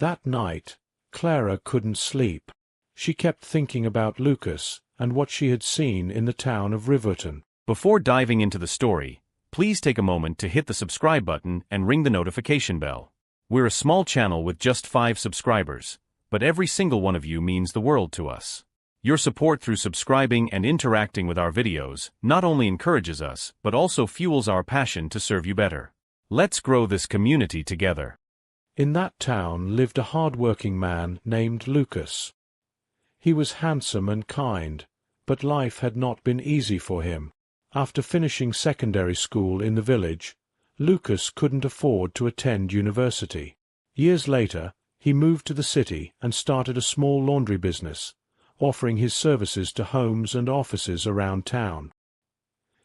That night, Clara couldn't sleep. She kept thinking about Lucas and what she had seen in the town of Riverton. Before diving into the story, please take a moment to hit the subscribe button and ring the notification bell. We're a small channel with just 5 subscribers, but every single one of you means the world to us. Your support through subscribing and interacting with our videos not only encourages us, but also fuels our passion to serve you better. Let's grow this community together. In that town lived a hard-working man named Lucas. He was handsome and kind, but life had not been easy for him. After finishing secondary school in the village, Lucas couldn't afford to attend university. Years later, he moved to the city and started a small laundry business, offering his services to homes and offices around town.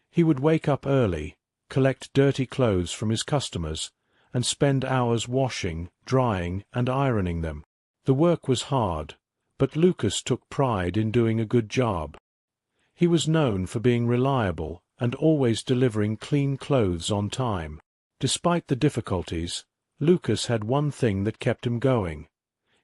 He would wake up early, collect dirty clothes from his customers, and spend hours washing, drying, and ironing them. The work was hard, but Lucas took pride in doing a good job. He was known for being reliable and always delivering clean clothes on time. Despite the difficulties, Lucas had one thing that kept him going: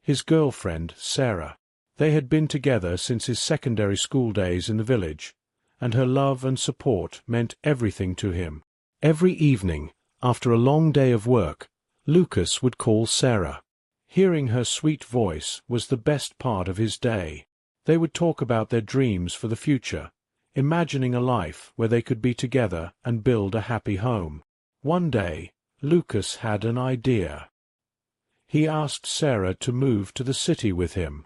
his girlfriend, Sarah. They had been together since his secondary school days in the village, and her love and support meant everything to him. Every evening, after a long day of work, Lucas would call Sarah. Hearing her sweet voice was the best part of his day. They would talk about their dreams for the future, imagining a life where they could be together and build a happy home. One day, Lucas had an idea. He asked Sarah to move to the city with him.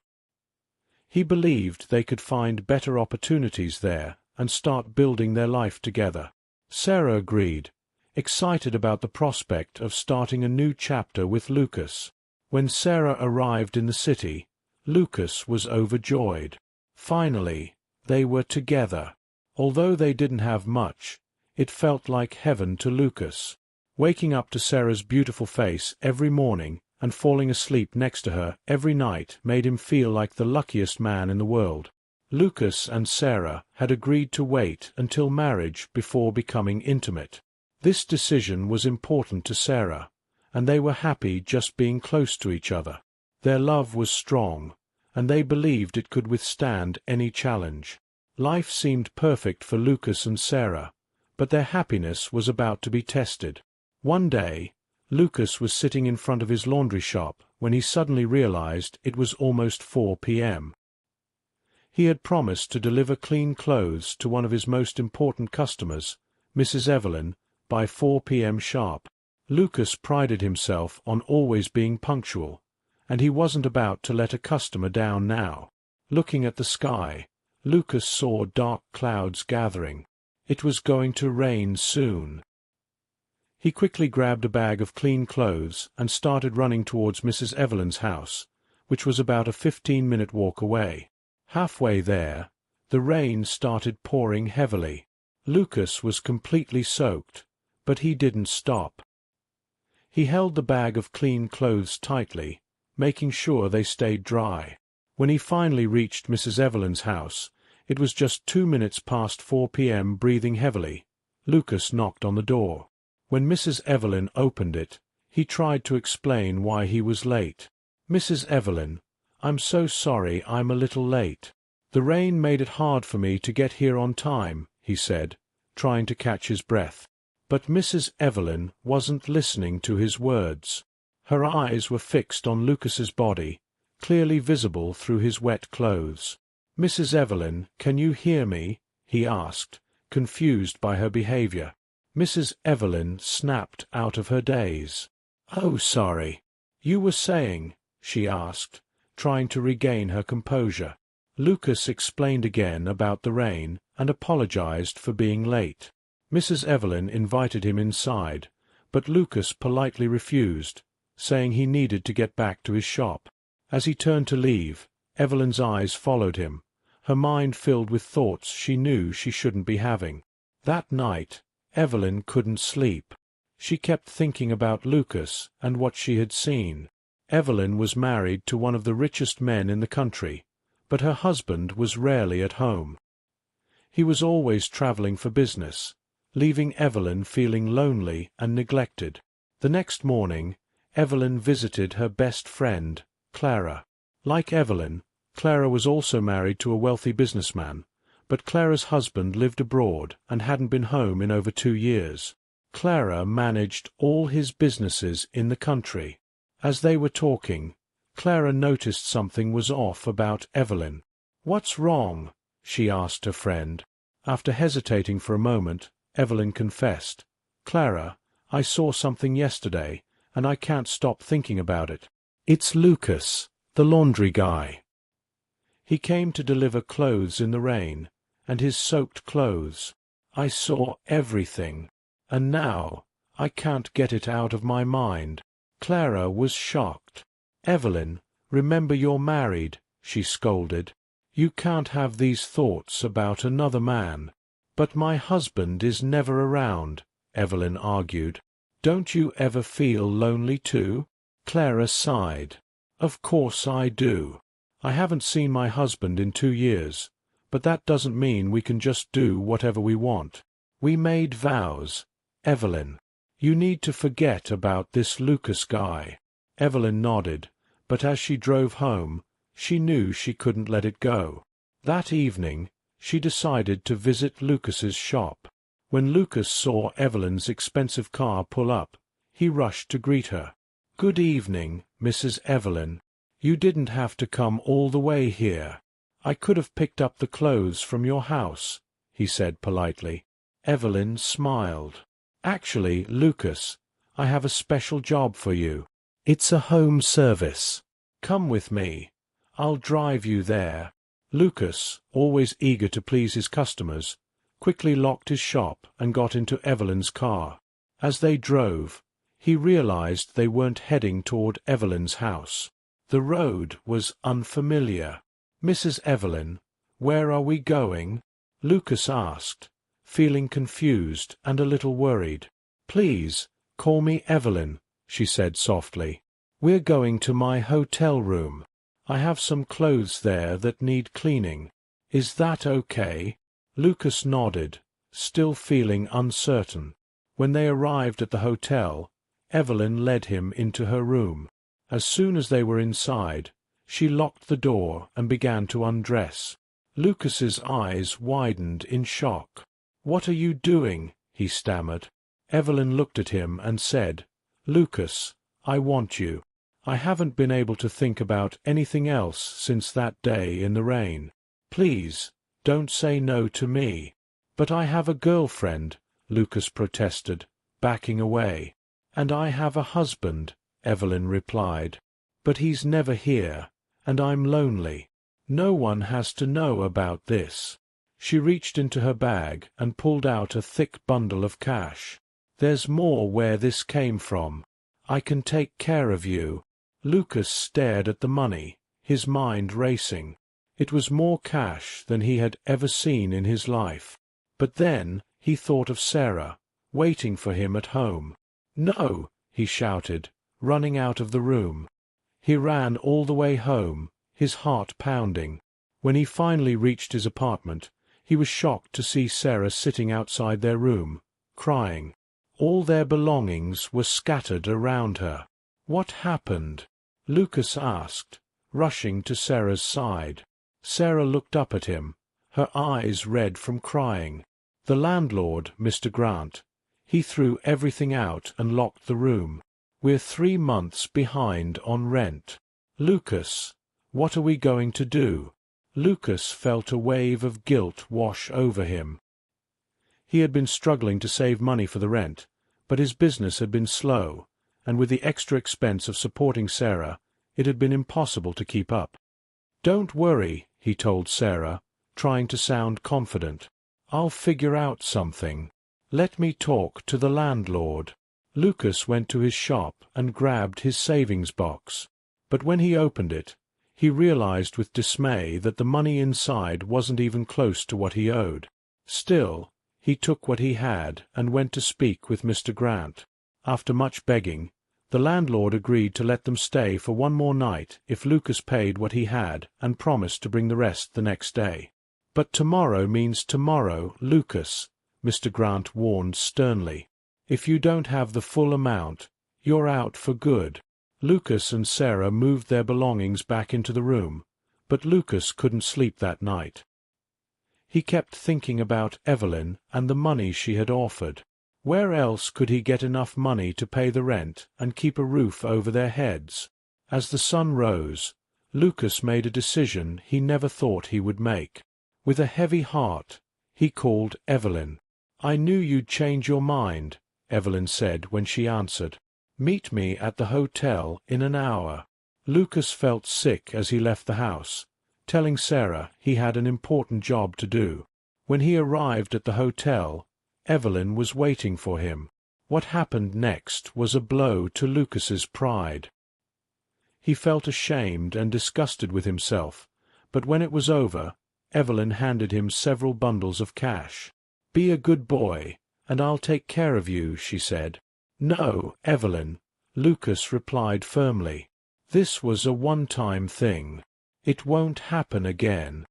He believed they could find better opportunities there and start building their life together. Sarah agreed, excited about the prospect of starting a new chapter with Lucas. When Sarah arrived in the city, Lucas was overjoyed. Finally, they were together. Although they didn't have much, it felt like heaven to Lucas. Waking up to Sarah's beautiful face every morning and falling asleep next to her every night made him feel like the luckiest man in the world. Lucas and Sarah had agreed to wait until marriage before becoming intimate. This decision was important to Sarah, and they were happy just being close to each other. Their love was strong, and they believed it could withstand any challenge. Life seemed perfect for Lucas and Sarah, but their happiness was about to be tested. One day, Lucas was sitting in front of his laundry shop when he suddenly realized it was almost 4 p.m. He had promised to deliver clean clothes to one of his most important customers, Mrs. Evelyn, by 4 p.m. sharp. Lucas prided himself on always being punctual, and he wasn't about to let a customer down now. Looking at the sky, Lucas saw dark clouds gathering. It was going to rain soon. He quickly grabbed a bag of clean clothes and started running towards Mrs. Evelyn's house, which was about a 15-minute walk away. Halfway there, the rain started pouring heavily. Lucas was completely soaked, but he didn't stop. He held the bag of clean clothes tightly, making sure they stayed dry. When he finally reached Mrs. Evelyn's house, it was just 2 minutes past 4 p.m. Breathing heavily, Lucas knocked on the door. When Mrs. Evelyn opened it, he tried to explain why he was late. "Mrs. Evelyn, I'm so sorry I'm a little late. The rain made it hard for me to get here on time," he said, trying to catch his breath. But Mrs. Evelyn wasn't listening to his words. Her eyes were fixed on Lucas's body, clearly visible through his wet clothes. "Mrs. Evelyn, can you hear me?" he asked, confused by her behavior. Mrs. Evelyn snapped out of her daze. "Oh, sorry. You were saying," she asked, trying to regain her composure. Lucas explained again about the rain and apologized for being late. Mrs. Evelyn invited him inside, but Lucas politely refused, saying he needed to get back to his shop. As he turned to leave, Evelyn's eyes followed him, her mind filled with thoughts she knew she shouldn't be having. That night, Evelyn couldn't sleep. She kept thinking about Lucas and what she had seen. Evelyn was married to one of the richest men in the country, but her husband was rarely at home. He was always traveling for business, leaving Evelyn feeling lonely and neglected. The next morning, Evelyn visited her best friend, Clara. Like Evelyn, Clara was also married to a wealthy businessman, but Clara's husband lived abroad and hadn't been home in over 2 years. Clara managed all his businesses in the country. As they were talking, Clara noticed something was off about Evelyn. "What's wrong?" she asked her friend. After hesitating for a moment, Evelyn confessed, "Clara, I saw something yesterday, and I can't stop thinking about it. It's Lucas, the laundry guy. He came to deliver clothes in the rain, and his soaked clothes. I saw everything, and now I can't get it out of my mind." Clara was shocked. "Evelyn, remember you're married," she scolded. "You can't have these thoughts about another man." "But my husband is never around," Evelyn argued. "Don't you ever feel lonely too?" Clara sighed. "Of course I do. I haven't seen my husband in 2 years, but that doesn't mean we can just do whatever we want. We made vows. Evelyn, you need to forget about this Lucas guy." Evelyn nodded, but as she drove home, she knew she couldn't let it go. That evening, she decided to visit Lucas's shop. When Lucas saw Evelyn's expensive car pull up, he rushed to greet her. "Good evening, Mrs. Evelyn. You didn't have to come all the way here. I could have picked up the clothes from your house," he said politely. Evelyn smiled. "Actually, Lucas, I have a special job for you. It's a home service. Come with me. I'll drive you there." Lucas, always eager to please his customers, quickly locked his shop and got into Evelyn's car. As they drove, he realized they weren't heading toward Evelyn's house. The road was unfamiliar. "Mrs. Evelyn, where are we going?" Lucas asked, feeling confused and a little worried. "Please, call me Evelyn," she said softly. "We're going to my hotel room. I have some clothes there that need cleaning. Is that okay?" Lucas nodded, still feeling uncertain. When they arrived at the hotel, Evelyn led him into her room. As soon as they were inside, she locked the door and began to undress. Lucas's eyes widened in shock. "What are you doing?" he stammered. Evelyn looked at him and said, "Lucas, I want you. I haven't been able to think about anything else since that day in the rain. Please, don't say no to me." "But I have a girlfriend," Lucas protested, backing away. "And I have a husband," Evelyn replied. "But he's never here, and I'm lonely. No one has to know about this." She reached into her bag and pulled out a thick bundle of cash. "There's more where this came from. I can take care of you." Lucas stared at the money, his mind racing. It was more cash than he had ever seen in his life. But then he thought of Sarah, waiting for him at home. "No!" he shouted, running out of the room. He ran all the way home, his heart pounding. When he finally reached his apartment, he was shocked to see Sarah sitting outside their room, crying. All their belongings were scattered around her. "What happened?" Lucas asked, rushing to Sarah's side. Sarah looked up at him, her eyes red from crying. "The landlord, Mr. Grant. He threw everything out and locked the room. We're 3 months behind on rent." "Lucas, what are we going to do?" Lucas felt a wave of guilt wash over him. He had been struggling to save money for the rent, but his business had been slow, and with the extra expense of supporting Sarah, it had been impossible to keep up. "Don't worry," he told Sarah, trying to sound confident. "I'll figure out something. Let me talk to the landlord." Lucas went to his shop and grabbed his savings box. But when he opened it, he realized with dismay that the money inside wasn't even close to what he owed. Still, he took what he had and went to speak with Mr. Grant. After much begging, the landlord agreed to let them stay for 1 more night if Lucas paid what he had and promised to bring the rest the next day. "But tomorrow means tomorrow, Lucas," Mr. Grant warned sternly. "If you don't have the full amount, you're out for good." Lucas and Sarah moved their belongings back into the room, but Lucas couldn't sleep that night. He kept thinking about Evelyn and the money she had offered. Where else could he get enough money to pay the rent and keep a roof over their heads? As the sun rose, Lucas made a decision he never thought he would make. With a heavy heart, he called Evelyn. "I knew you'd change your mind," Evelyn said when she answered. "Meet me at the hotel in an hour." Lucas felt sick as he left the house, telling Sarah he had an important job to do. When he arrived at the hotel, Evelyn was waiting for him. What happened next was a blow to Lucas's pride. He felt ashamed and disgusted with himself, but when it was over, Evelyn handed him several bundles of cash. "Be a good boy, and I'll take care of you," she said. "No, Evelyn," Lucas replied firmly. "This was a one-time thing. It won't happen again."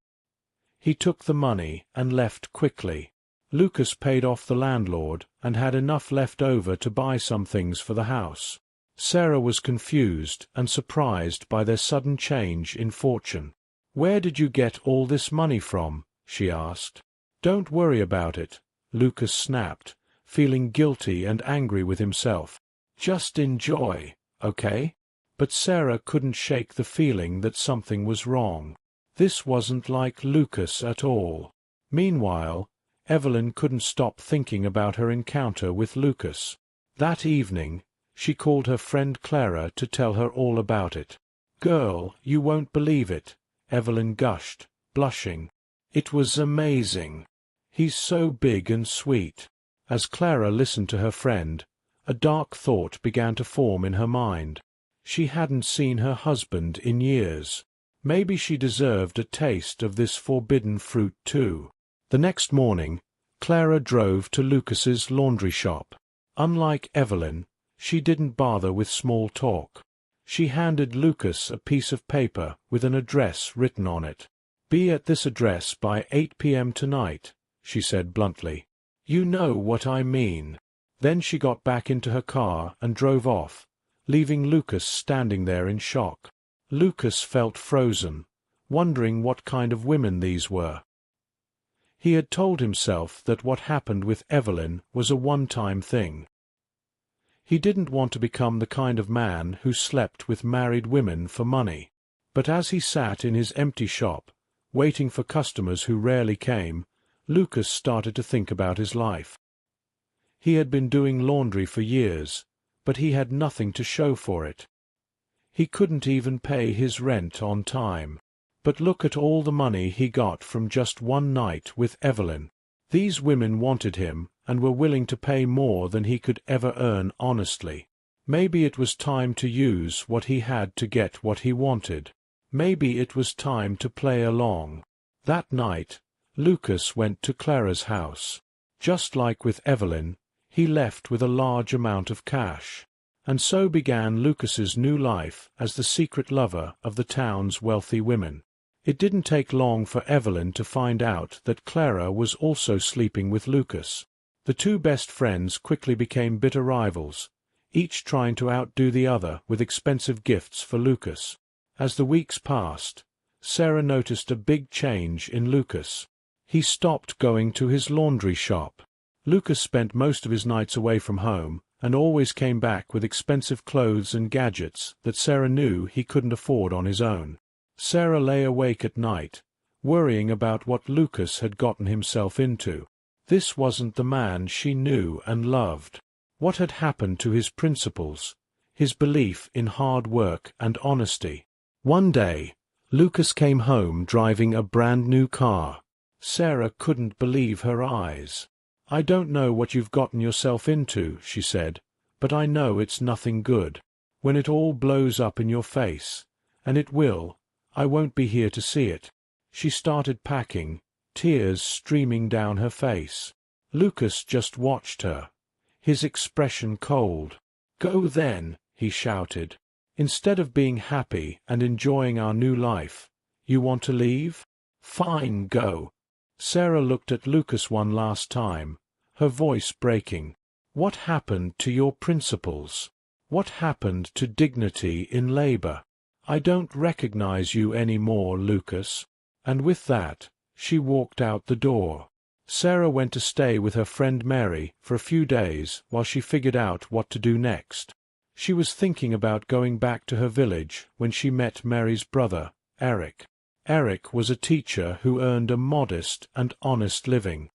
He took the money and left quickly. Lucas paid off the landlord and had enough left over to buy some things for the house. Sarah was confused and surprised by their sudden change in fortune. "Where did you get all this money from?" she asked. "Don't worry about it," Lucas snapped, feeling guilty and angry with himself. "Just enjoy, okay?" But Sarah couldn't shake the feeling that something was wrong. This wasn't like Lucas at all. Meanwhile, Evelyn couldn't stop thinking about her encounter with Lucas. That evening, she called her friend Clara to tell her all about it. "Girl, you won't believe it," Evelyn gushed, blushing. "It was amazing. He's so big and sweet." As Clara listened to her friend, a dark thought began to form in her mind. She hadn't seen her husband in years. Maybe she deserved a taste of this forbidden fruit too. The next morning, Clara drove to Lucas's laundry shop. Unlike Evelyn, she didn't bother with small talk. She handed Lucas a piece of paper with an address written on it. "Be at this address by 8 p.m. tonight," she said bluntly. "You know what I mean." Then she got back into her car and drove off, leaving Lucas standing there in shock. Lucas felt frozen, wondering what kind of women these were. He had told himself that what happened with Evelyn was a one-time thing. He didn't want to become the kind of man who slept with married women for money. But as he sat in his empty shop, waiting for customers who rarely came, Lucas started to think about his life. He had been doing laundry for years, but he had nothing to show for it. He couldn't even pay his rent on time. But look at all the money he got from just one night with Evelyn. These women wanted him and were willing to pay more than he could ever earn honestly. Maybe it was time to use what he had to get what he wanted. Maybe it was time to play along. That night, Lucas went to Clara's house. Just like with Evelyn, he left with a large amount of cash. And so began Lucas's new life as the secret lover of the town's wealthy women. It didn't take long for Evelyn to find out that Clara was also sleeping with Lucas. The two best friends quickly became bitter rivals, each trying to outdo the other with expensive gifts for Lucas. As the weeks passed, Sarah noticed a big change in Lucas. He stopped going to his laundry shop. Lucas spent most of his nights away from home and always came back with expensive clothes and gadgets that Sarah knew he couldn't afford on his own. Sarah lay awake at night, worrying about what Lucas had gotten himself into. This wasn't the man she knew and loved. What had happened to his principles, his belief in hard work and honesty? One day, Lucas came home driving a brand-new car. Sarah couldn't believe her eyes. "I don't know what you've gotten yourself into," she said, "but I know it's nothing good. When it all blows up in your face, and it will, I won't be here to see it." She started packing, tears streaming down her face. Lucas just watched her, his expression cold. "Go then," he shouted. "Instead of being happy and enjoying our new life, you want to leave? Fine, go." Sarah looked at Lucas one last time, her voice breaking. "What happened to your principles?" What happened to dignity in labor? I don't recognize you anymore, Lucas." And with that, she walked out the door. Sarah went to stay with her friend Mary for a few days while she figured out what to do next. She was thinking about going back to her village when she met Mary's brother, Eric. Eric was a teacher who earned a modest and honest living.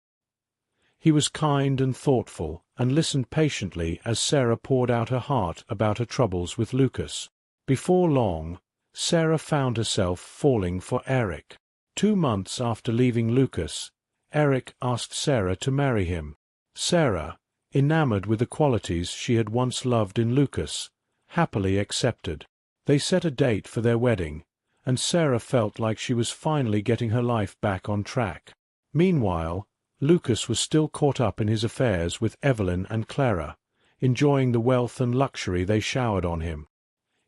He was kind and thoughtful, and listened patiently as Sarah poured out her heart about her troubles with Lucas. Before long, Sarah found herself falling for Eric. 2 months after leaving Lucas, Eric asked Sarah to marry him. Sarah, enamored with the qualities she had once loved in Lucas, happily accepted. They set a date for their wedding, and Sarah felt like she was finally getting her life back on track. Meanwhile, Lucas was still caught up in his affairs with Evelyn and Clara, enjoying the wealth and luxury they showered on him.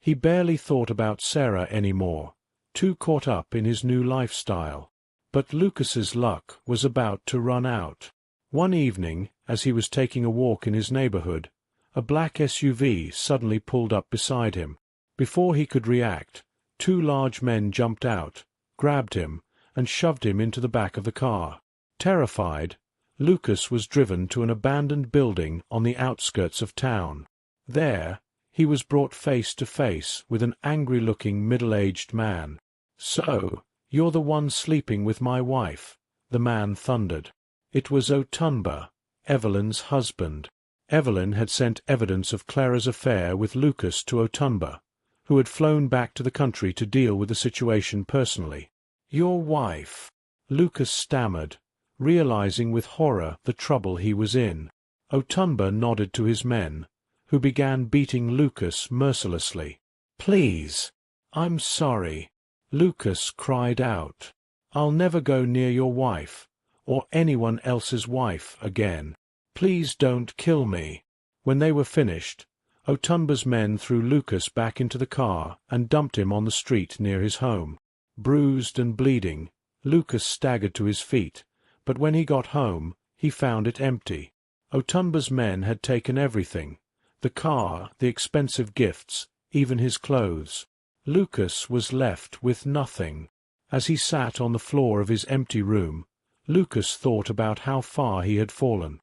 He barely thought about Sarah anymore, too caught up in his new lifestyle. But Lucas's luck was about to run out. One evening, as he was taking a walk in his neighborhood, a black SUV suddenly pulled up beside him. Before he could react, 2 large men jumped out, grabbed him, and shoved him into the back of the car. Terrified, Lucas was driven to an abandoned building on the outskirts of town. There, he was brought face to face with an angry-looking middle-aged man. "So, you're the one sleeping with my wife," the man thundered. It was Otunba, Evelyn's husband. Evelyn had sent evidence of Clara's affair with Lucas to Otunba, who had flown back to the country to deal with the situation personally. "Your wife," Lucas stammered, realizing with horror the trouble he was in. Otunba nodded to his men, who began beating Lucas mercilessly. "Please, I'm sorry," Lucas cried out. "I'll never go near your wife, or anyone else's wife again. Please don't kill me." When they were finished, Otunba's men threw Lucas back into the car and dumped him on the street near his home. Bruised and bleeding, Lucas staggered to his feet, but when he got home, he found it empty. Otunba's men had taken everything: the car, the expensive gifts, even his clothes. Lucas was left with nothing. As he sat on the floor of his empty room, Lucas thought about how far he had fallen.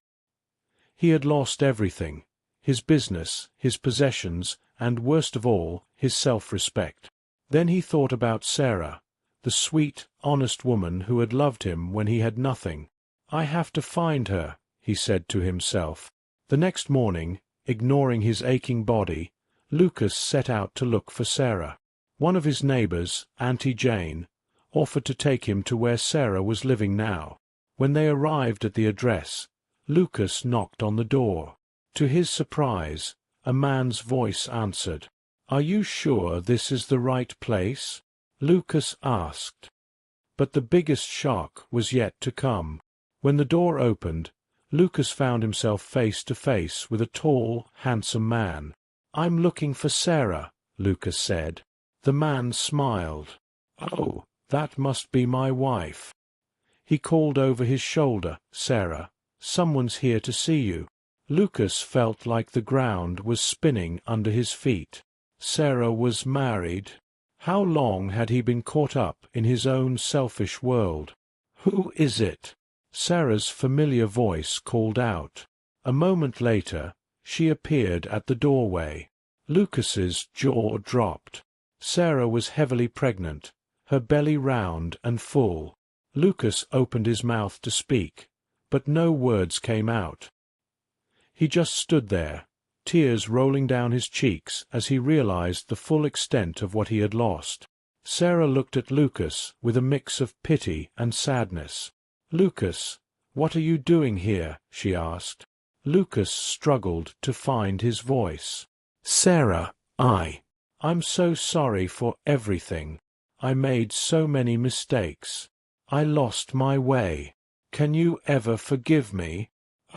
He had lost everything: his business, his possessions, and, worst of all, his self-respect. Then he thought about Sarah, the sweet, honest woman who had loved him when he had nothing. "I have to find her," he said to himself. The next morning, ignoring his aching body, Lucas set out to look for Sarah. One of his neighbors, Auntie Jane, offered to take him to where Sarah was living now. When they arrived at the address, Lucas knocked on the door. To his surprise, a man's voice answered. "Are you sure this is the right place?" Lucas asked. But the biggest shock was yet to come. When the door opened, Lucas found himself face to face with a tall, handsome man. "I'm looking for Sarah," Lucas said. The man smiled. "Oh, that must be my wife." He called over his shoulder, "Sarah, someone's here to see you." Lucas felt like the ground was spinning under his feet. Sarah was married. How long had he been caught up in his own selfish world? "Who is it?" Sarah's familiar voice called out. A moment later, she appeared at the doorway. Lucas's jaw dropped. Sarah was heavily pregnant, her belly round and full. Lucas opened his mouth to speak, but no words came out. He just stood there, tears rolling down his cheeks as he realized the full extent of what he had lost. Sarah looked at Lucas with a mix of pity and sadness. "Lucas, what are you doing here?" she asked. Lucas struggled to find his voice. "Sarah, I'm so sorry for everything. I made so many mistakes. I lost my way. Can you ever forgive me?"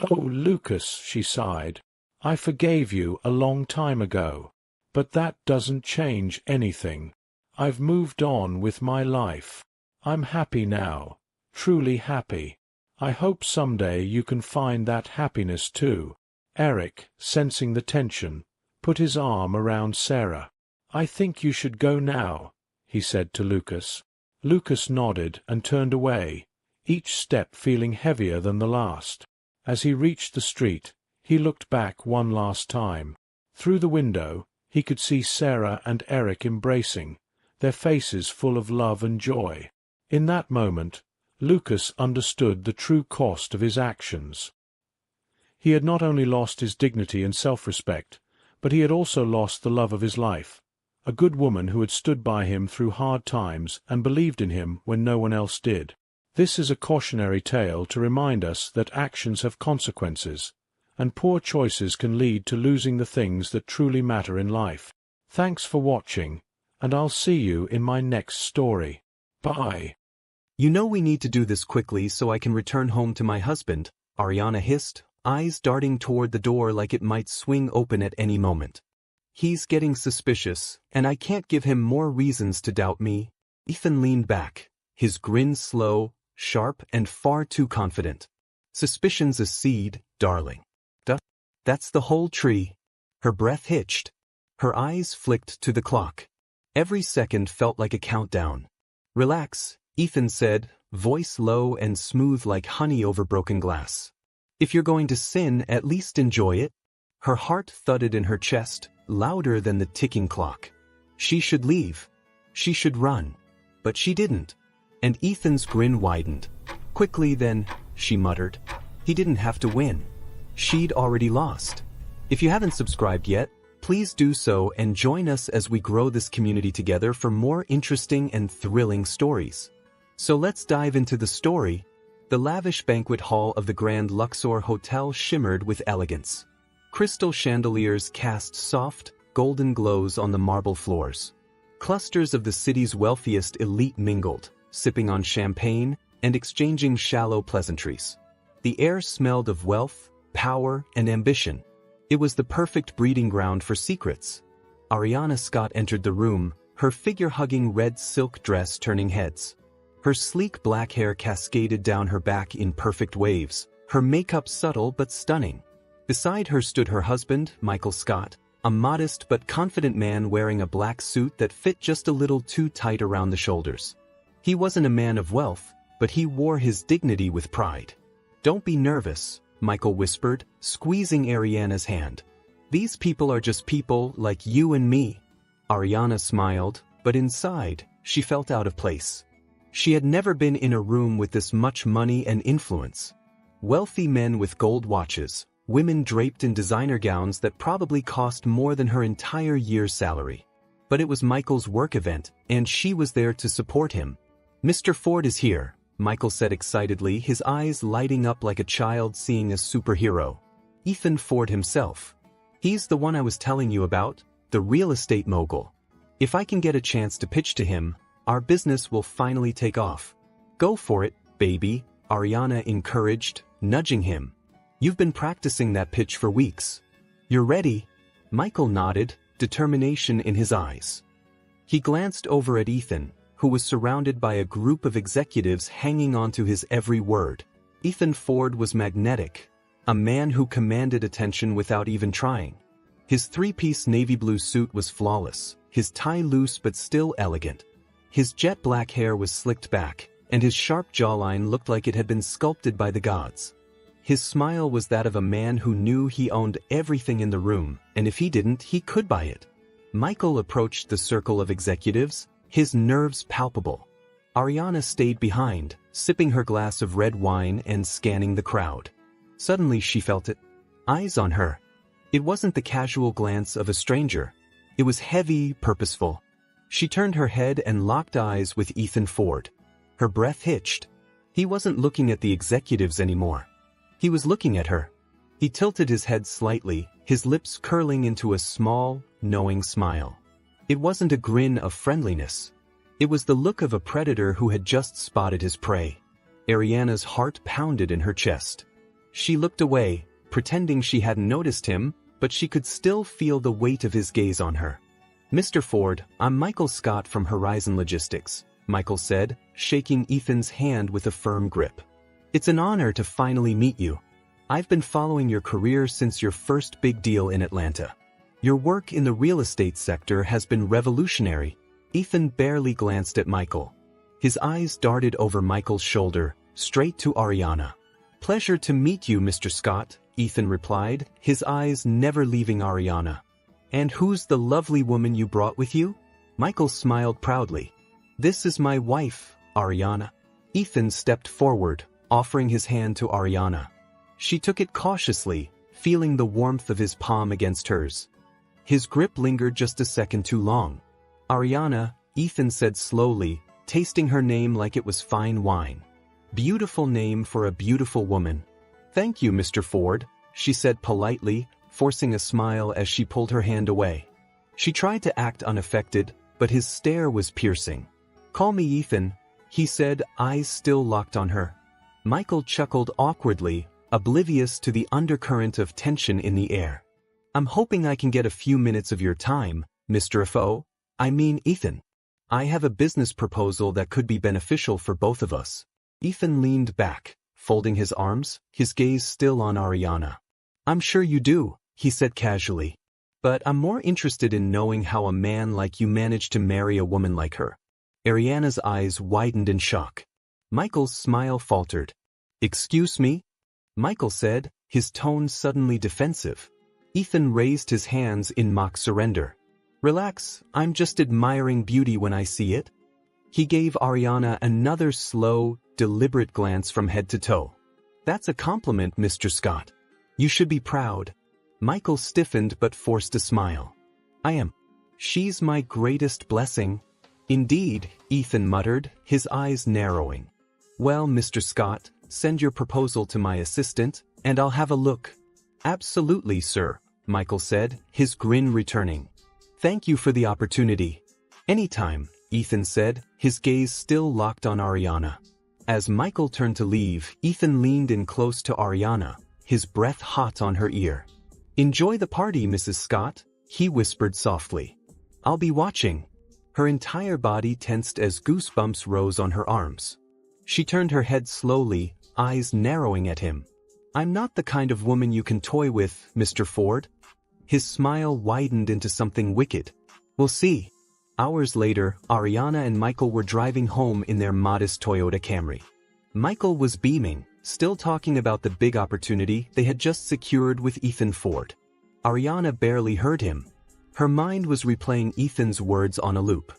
"Oh, Lucas," she sighed, "I forgave you a long time ago. But that doesn't change anything. I've moved on with my life. I'm happy now, truly happy. I hope someday you can find that happiness too." Eric, sensing the tension, put his arm around Sarah. "I think you should go now," he said to Lucas. Lucas nodded and turned away, each step feeling heavier than the last. As he reached the street, he looked back one last time. Through the window, he could see Sarah and Eric embracing, their faces full of love and joy. In that moment, Lucas understood the true cost of his actions. He had not only lost his dignity and self-respect, but he had also lost the love of his life, a good woman who had stood by him through hard times and believed in him when no one else did. This is a cautionary tale to remind us that actions have consequences, and poor choices can lead to losing the things that truly matter in life. Thanks for watching, and I'll see you in my next story. Bye. "You know we need to do this quickly so I can return home to my husband," Ariana hissed, eyes darting toward the door like it might swing open at any moment. "He's getting suspicious, and I can't give him more reasons to doubt me." Ethan leaned back, his grin slow, sharp, and far too confident. "Suspicion's a seed, darling. That's the whole tree." Her breath hitched. Her eyes flicked to the clock. Every second felt like a countdown. "Relax," Ethan said, voice low and smooth like honey over broken glass. "If you're going to sin, at least enjoy it." Her heart thudded in her chest, louder than the ticking clock. She should leave. She should run. But she didn't. And Ethan's grin widened. "Quickly then," she muttered. He didn't have to win. She'd already lost. If you haven't subscribed yet, please do so and join us as we grow this community together for more interesting and thrilling stories. So let's dive into the story. The lavish banquet hall of the Grand Luxor Hotel shimmered with elegance. Crystal chandeliers cast soft, golden glows on the marble floors. Clusters of the city's wealthiest elite mingled, sipping on champagne and exchanging shallow pleasantries. The air smelled of wealth, power, and ambition. It was the perfect breeding ground for secrets. Ariana Scott entered the room, her figure-hugging red silk dress turning heads. Her sleek black hair cascaded down her back in perfect waves, her makeup subtle but stunning. Beside her stood her husband, Michael Scott, a modest but confident man wearing a black suit that fit just a little too tight around the shoulders. He wasn't a man of wealth, but he wore his dignity with pride. "Don't be nervous," Michael whispered, squeezing Ariana's hand. "These people are just people like you and me." Ariana smiled, but inside, she felt out of place. She had never been in a room with this much money and influence. Wealthy men with gold watches, women draped in designer gowns that probably cost more than her entire year's salary. But it was Michael's work event, and she was there to support him. "Mr. Ford is here," Michael said excitedly, his eyes lighting up like a child seeing a superhero. "Ethan Ford himself. He's the one I was telling you about, the real estate mogul. If I can get a chance to pitch to him, our business will finally take off." "Go for it, baby," Ariana encouraged, nudging him. "You've been practicing that pitch for weeks. You're ready?" Michael nodded, determination in his eyes. He glanced over at Ethan, who was surrounded by a group of executives hanging onto his every word. Ethan Ford was magnetic, a man who commanded attention without even trying. His three-piece navy blue suit was flawless, his tie loose but still elegant. His jet black hair was slicked back, and his sharp jawline looked like it had been sculpted by the gods. His smile was that of a man who knew he owned everything in the room, and if he didn't, he could buy it. Michael approached the circle of executives, his nerves palpable. Ariana stayed behind, sipping her glass of red wine and scanning the crowd. Suddenly she felt it. Eyes on her. It wasn't the casual glance of a stranger. It was heavy, purposeful. She turned her head and locked eyes with Ethan Ford. Her breath hitched. He wasn't looking at the executives anymore. He was looking at her. He tilted his head slightly, his lips curling into a small, knowing smile. It wasn't a grin of friendliness. It was the look of a predator who had just spotted his prey. Ariana's heart pounded in her chest. She looked away, pretending she hadn't noticed him, but she could still feel the weight of his gaze on her. "Mr. Ford, I'm Michael Scott from Horizon Logistics," Michael said, shaking Ethan's hand with a firm grip. "It's an honor to finally meet you. I've been following your career since your first big deal in Atlanta. Your work in the real estate sector has been revolutionary. Ethan barely glanced at Michael. His eyes darted over Michael's shoulder, straight to Ariana. Pleasure to meet you, Mr. Scott, Ethan replied, his eyes never leaving Ariana. And who's the lovely woman you brought with you? Michael smiled proudly. This is my wife, Ariana. Ethan stepped forward, offering his hand to Ariana. She took it cautiously, feeling the warmth of his palm against hers. His grip lingered just a second too long. Ariana, Ethan said slowly, tasting her name like it was fine wine. Beautiful name for a beautiful woman. Thank you, Mr. Ford, she said politely, forcing a smile as she pulled her hand away. She tried to act unaffected, but his stare was piercing. Call me Ethan, he said, eyes still locked on her. Michael chuckled awkwardly, oblivious to the undercurrent of tension in the air. I'm hoping I can get a few minutes of your time, Mr. Fo. I mean Ethan. I have a business proposal that could be beneficial for both of us. Ethan leaned back, folding his arms, his gaze still on Ariana. I'm sure you do, he said casually. But I'm more interested in knowing how a man like you managed to marry a woman like her. Ariana's eyes widened in shock. Michael's smile faltered. Excuse me? Michael said, his tone suddenly defensive. Ethan raised his hands in mock surrender. Relax, I'm just admiring beauty when I see it. He gave Ariana another slow, deliberate glance from head to toe. That's a compliment, Mr. Scott. You should be proud. Michael stiffened but forced a smile. I am. She's my greatest blessing. Indeed, Ethan muttered, his eyes narrowing. Well, Mr. Scott, send your proposal to my assistant, and I'll have a look. Absolutely, sir, Michael said, his grin returning. Thank you for the opportunity. Anytime, Ethan said, his gaze still locked on Ariana. As Michael turned to leave, Ethan leaned in close to Ariana, his breath hot on her ear. Enjoy the party, Mrs. Scott, he whispered softly. I'll be watching. Her entire body tensed as goosebumps rose on her arms. She turned her head slowly, eyes narrowing at him. I'm not the kind of woman you can toy with, Mr. Ford. His smile widened into something wicked. We'll see. Hours later, Ariana and Michael were driving home in their modest Toyota Camry. Michael was beaming, still talking about the big opportunity they had just secured with Ethan Ford. Ariana barely heard him. Her mind was replaying Ethan's words on a loop.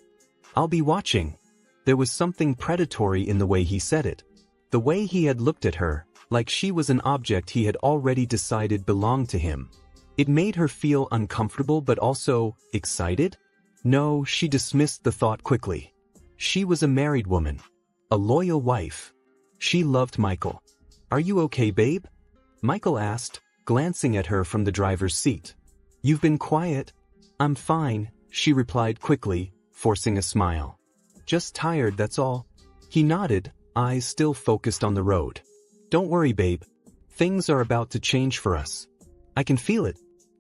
I'll be watching. There was something predatory in the way he said it. The way he had looked at her, like she was an object he had already decided belonged to him. It made her feel uncomfortable but also excited. No, she dismissed the thought quickly. She was a married woman. A loyal wife. She loved Michael. Are you okay, babe? Michael asked, glancing at her from the driver's seat. You've been quiet. I'm fine, she replied quickly, forcing a smile. Just tired, that's all. He nodded, eyes still focused on the road. Don't worry, babe. Things are about to change for us. I can feel it.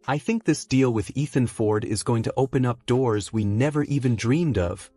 I think this deal with Ethan Ford is going to open up doors we never even dreamed of.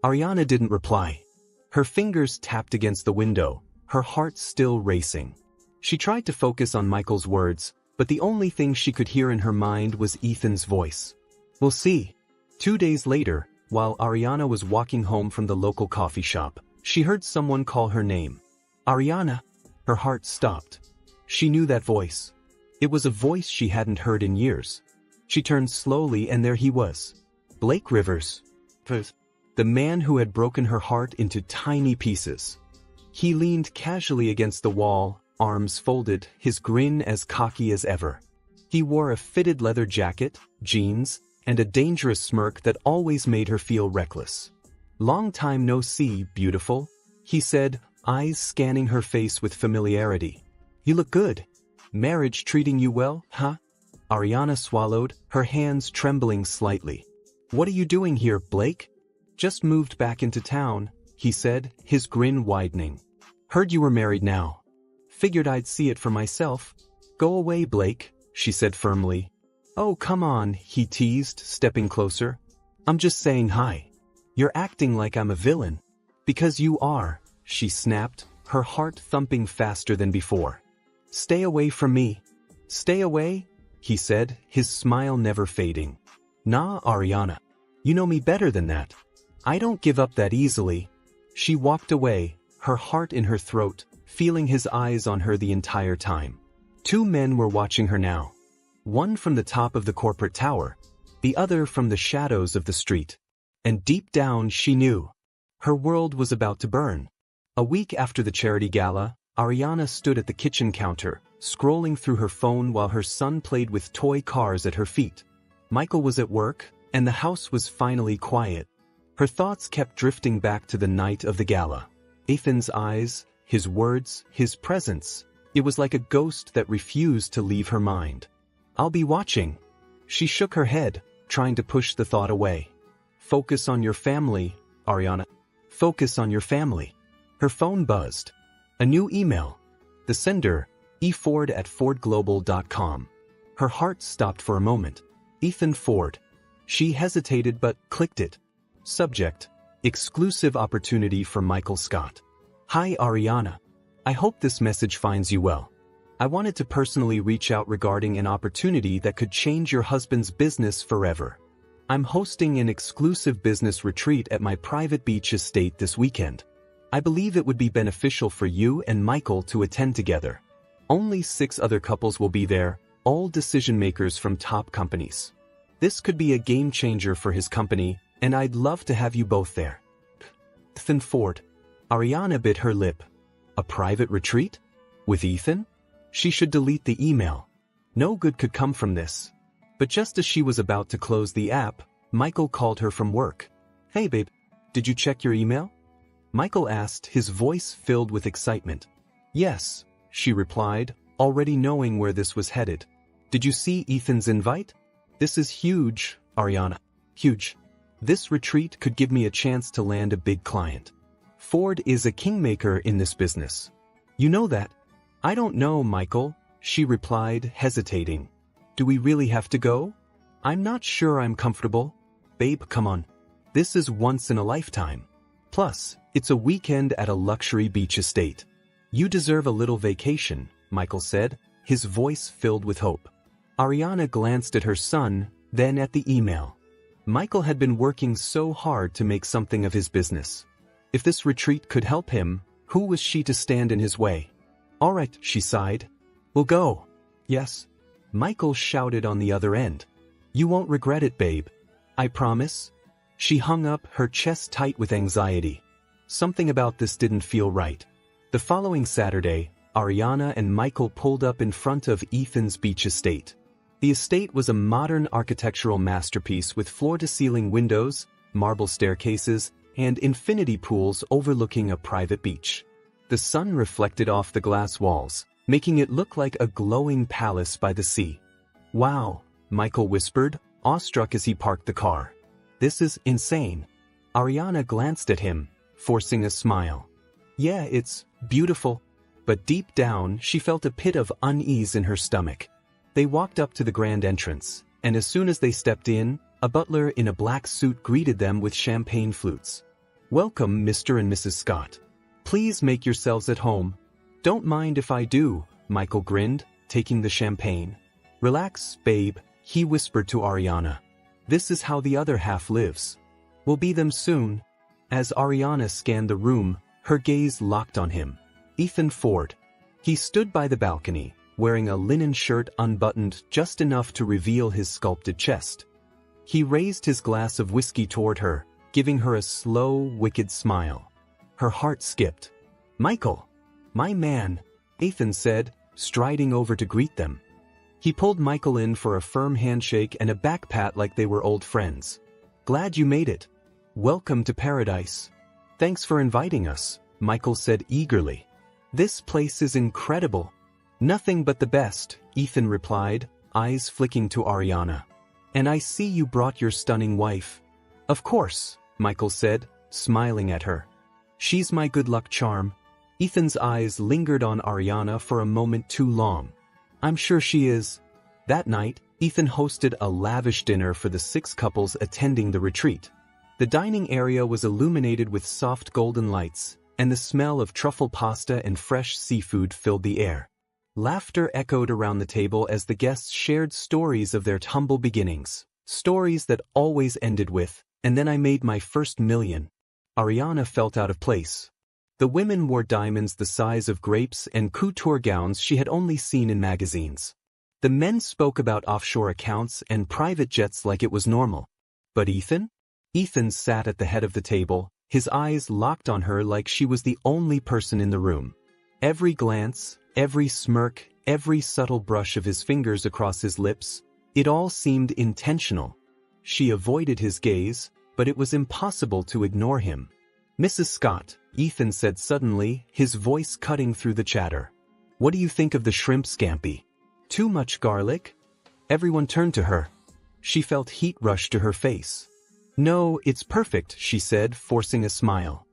Ariana didn't reply. Her fingers tapped against the window, her heart still racing. She tried to focus on Michael's words, but the only thing she could hear in her mind was Ethan's voice. We'll see. 2 days later, while Ariana was walking home from the local coffee shop, she heard someone call her name. Ariana. Her heart stopped. She knew that voice. It was a voice she hadn't heard in years. She turned slowly and there he was. Blake Rivers. The man who had broken her heart into tiny pieces. He leaned casually against the wall, arms folded, his grin as cocky as ever. He wore a fitted leather jacket, jeans, and a dangerous smirk that always made her feel reckless. Long time no see, beautiful, he said, eyes scanning her face with familiarity. You look good. Marriage treating you well, huh? Ariana swallowed, her hands trembling slightly. What are you doing here, Blake? Just moved back into town, he said, his grin widening. Heard you were married now. Figured I'd see it for myself. Go away, Blake, she said firmly. Oh, come on, he teased, stepping closer. I'm just saying hi. You're acting like I'm a villain. Because you are, she snapped, her heart thumping faster than before. Stay away from me. Stay away, he said, his smile never fading. Nah, Ariana. You know me better than that. I don't give up that easily. She walked away, her heart in her throat, feeling his eyes on her the entire time. Two men were watching her now. One from the top of the corporate tower, the other from the shadows of the street. And deep down she knew. Her world was about to burn. A week after the charity gala, Ariana stood at the kitchen counter, scrolling through her phone while her son played with toy cars at her feet. Michael was at work, and the house was finally quiet. Her thoughts kept drifting back to the night of the gala. Ethan's eyes, his words, his presence. It was like a ghost that refused to leave her mind. I'll be watching. She shook her head, trying to push the thought away. Focus on your family, Ariana. Focus on your family. Her phone buzzed. A new email. The sender, eford@fordglobal.com. Her heart stopped for a moment. Ethan Ford. She hesitated but clicked it. Subject: exclusive opportunity for Michael Scott. Hi Ariana. I hope this message finds you well. I wanted to personally reach out regarding an opportunity that could change your husband's business forever. I'm hosting an exclusive business retreat at my private beach estate this weekend. I believe it would be beneficial for you and Michael to attend together. Only 6 other couples will be there, all decision makers from top companies. This could be a game changer for his company, and I'd love to have you both there. Ethan Ford. Ariana bit her lip. A private retreat? With Ethan? She should delete the email. No good could come from this. But just as she was about to close the app, Michael called her from work. Hey babe, did you check your email? Michael asked, his voice filled with excitement. Yes, she replied, already knowing where this was headed. Did you see Ethan's invite? This is huge, Ariana. Huge. This retreat could give me a chance to land a big client. Ford is a kingmaker in this business. You know that? I don't know, Michael, she replied, hesitating. Do we really have to go? I'm not sure I'm comfortable. Babe, come on. This is once in a lifetime. Plus, it's a weekend at a luxury beach estate. You deserve a little vacation, Michael said, his voice filled with hope. Ariana glanced at her son, then at the email. Michael had been working so hard to make something of his business. If this retreat could help him, who was she to stand in his way? All right, she sighed. We'll go. Yes. Michael shouted on the other end. You won't regret it, babe. I promise. She hung up, her chest tight with anxiety. Something about this didn't feel right. The following Saturday, Ariana and Michael pulled up in front of Ethan's beach estate. The estate was a modern architectural masterpiece with floor-to-ceiling windows, marble staircases, and infinity pools overlooking a private beach. The sun reflected off the glass walls, making it look like a glowing palace by the sea. Wow, Michael whispered, awestruck as he parked the car. This is insane. Ariana glanced at him, forcing a smile. Yeah, it's beautiful. But deep down, she felt a pit of unease in her stomach. They walked up to the grand entrance, and as soon as they stepped in, a butler in a black suit greeted them with champagne flutes. Welcome, Mr. and Mrs. Scott. Please make yourselves at home. Don't mind if I do, Michael grinned, taking the champagne. Relax, babe, he whispered to Ariana. This is how the other half lives. We'll be them soon. As Ariana scanned the room, her gaze locked on him. Ethan Ford. He stood by the balcony, wearing a linen shirt unbuttoned just enough to reveal his sculpted chest. He raised his glass of whiskey toward her, giving her a slow, wicked smile. Her heart skipped. Michael! My man, Ethan said, striding over to greet them. He pulled Michael in for a firm handshake and a back pat like they were old friends. Glad you made it. Welcome to paradise. Thanks for inviting us, Michael said eagerly. This place is incredible. Nothing but the best, Ethan replied, eyes flicking to Ariana. And I see you brought your stunning wife. Of course, Michael said, smiling at her. She's my good luck charm. Ethan's eyes lingered on Ariana for a moment too long. I'm sure she is. That night, Ethan hosted a lavish dinner for the 6 couples attending the retreat. The dining area was illuminated with soft golden lights, and the smell of truffle pasta and fresh seafood filled the air. Laughter echoed around the table as the guests shared stories of their humble beginnings. Stories that always ended with, "And then I made my first million." Ariana felt out of place. The women wore diamonds the size of grapes and couture gowns she had only seen in magazines. The men spoke about offshore accounts and private jets like it was normal. But Ethan? Ethan sat at the head of the table, his eyes locked on her like she was the only person in the room. Every glance, every smirk, every subtle brush of his fingers across his lips, it all seemed intentional. She avoided his gaze, but it was impossible to ignore him. "Mrs. Scott," Ethan said suddenly, his voice cutting through the chatter. "What do you think of the shrimp scampi? Too much garlic?" Everyone turned to her. She felt heat rush to her face. "No, it's perfect," she said, forcing a smile.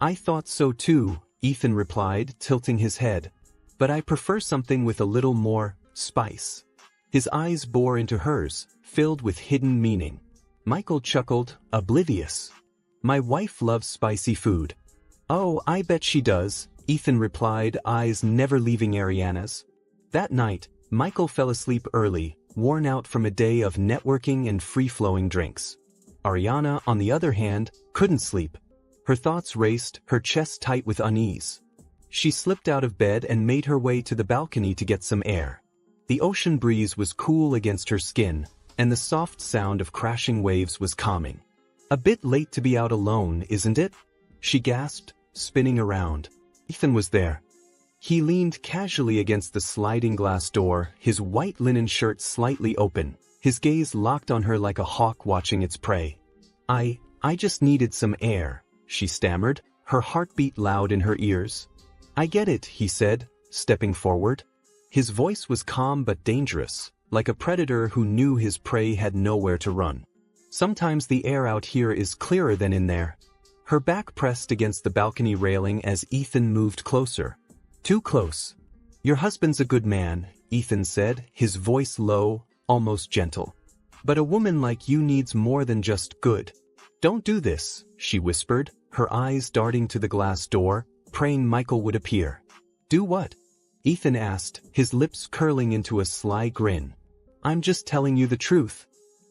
"I thought so too," Ethan replied, tilting his head. "But I prefer something with a little more spice." His eyes bore into hers, filled with hidden meaning. Michael chuckled, oblivious. "My wife loves spicy food." "Oh, I bet she does," Ethan replied, eyes never leaving Ariana's. That night, Michael fell asleep early, worn out from a day of networking and free-flowing drinks. Ariana, on the other hand, couldn't sleep. Her thoughts raced, her chest tight with unease. She slipped out of bed and made her way to the balcony to get some air. The ocean breeze was cool against her skin, and the soft sound of crashing waves was calming. "A bit late to be out alone, isn't it?" she gasped, spinning around. Ethan was there. He leaned casually against the sliding glass door, his white linen shirt slightly open, his gaze locked on her like a hawk watching its prey. I just needed some air," she stammered, her heartbeat loud in her ears. "I get it," he said, stepping forward. His voice was calm but dangerous, like a predator who knew his prey had nowhere to run. "Sometimes the air out here is clearer than in there." Her back pressed against the balcony railing as Ethan moved closer. Too close. "Your husband's a good man," Ethan said, his voice low, almost gentle. "But a woman like you needs more than just good." "Don't do this," she whispered, her eyes darting to the glass door, praying Michael would appear. "Do what?" Ethan asked, his lips curling into a sly grin. "I'm just telling you the truth."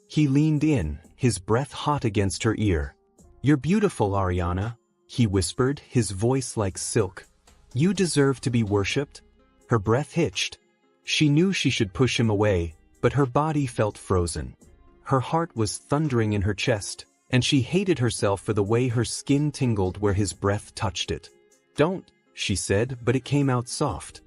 He leaned in, his breath hot against her ear. "You're beautiful, Ariana," he whispered, his voice like silk. "You deserve to be worshipped." Her breath hitched. She knew she should push him away, but her body felt frozen. Her heart was thundering in her chest, and she hated herself for the way her skin tingled where his breath touched it. "Don't," she said, but it came out soft.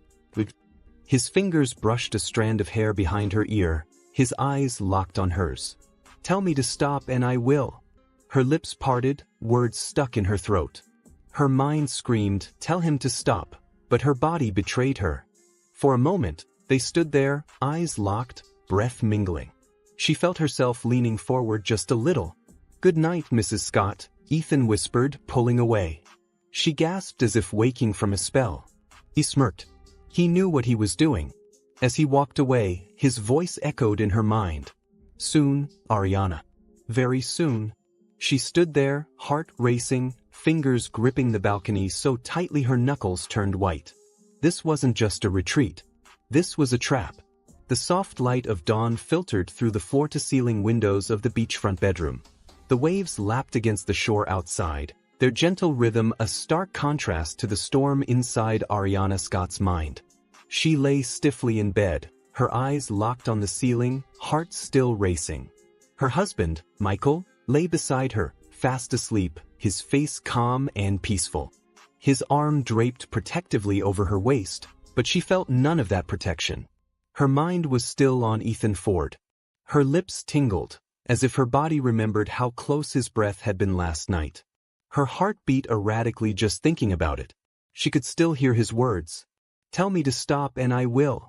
His fingers brushed a strand of hair behind her ear, his eyes locked on hers. "Tell me to stop and I will." Her lips parted, words stuck in her throat. Her mind screamed, "Tell him to stop," but her body betrayed her. For a moment, they stood there, eyes locked, breath mingling. She felt herself leaning forward just a little. "Good night, Mrs. Scott," Ethan whispered, pulling away. She gasped as if waking from a spell. He smirked. He knew what he was doing. As he walked away, his voice echoed in her mind. "Soon, Ariana. Very soon." She stood there, heart racing, fingers gripping the balcony so tightly her knuckles turned white. This wasn't just a retreat. This was a trap. The soft light of dawn filtered through the floor-to-ceiling windows of the beachfront bedroom. The waves lapped against the shore outside, their gentle rhythm a stark contrast to the storm inside Ariana Scott's mind. She lay stiffly in bed, her eyes locked on the ceiling, heart still racing. Her husband, Michael, lay beside her, fast asleep, his face calm and peaceful. His arm draped protectively over her waist, but she felt none of that protection. Her mind was still on Ethan Ford. Her lips tingled, as if her body remembered how close his breath had been last night. Her heart beat erratically just thinking about it. She could still hear his words. "Tell me to stop and I will."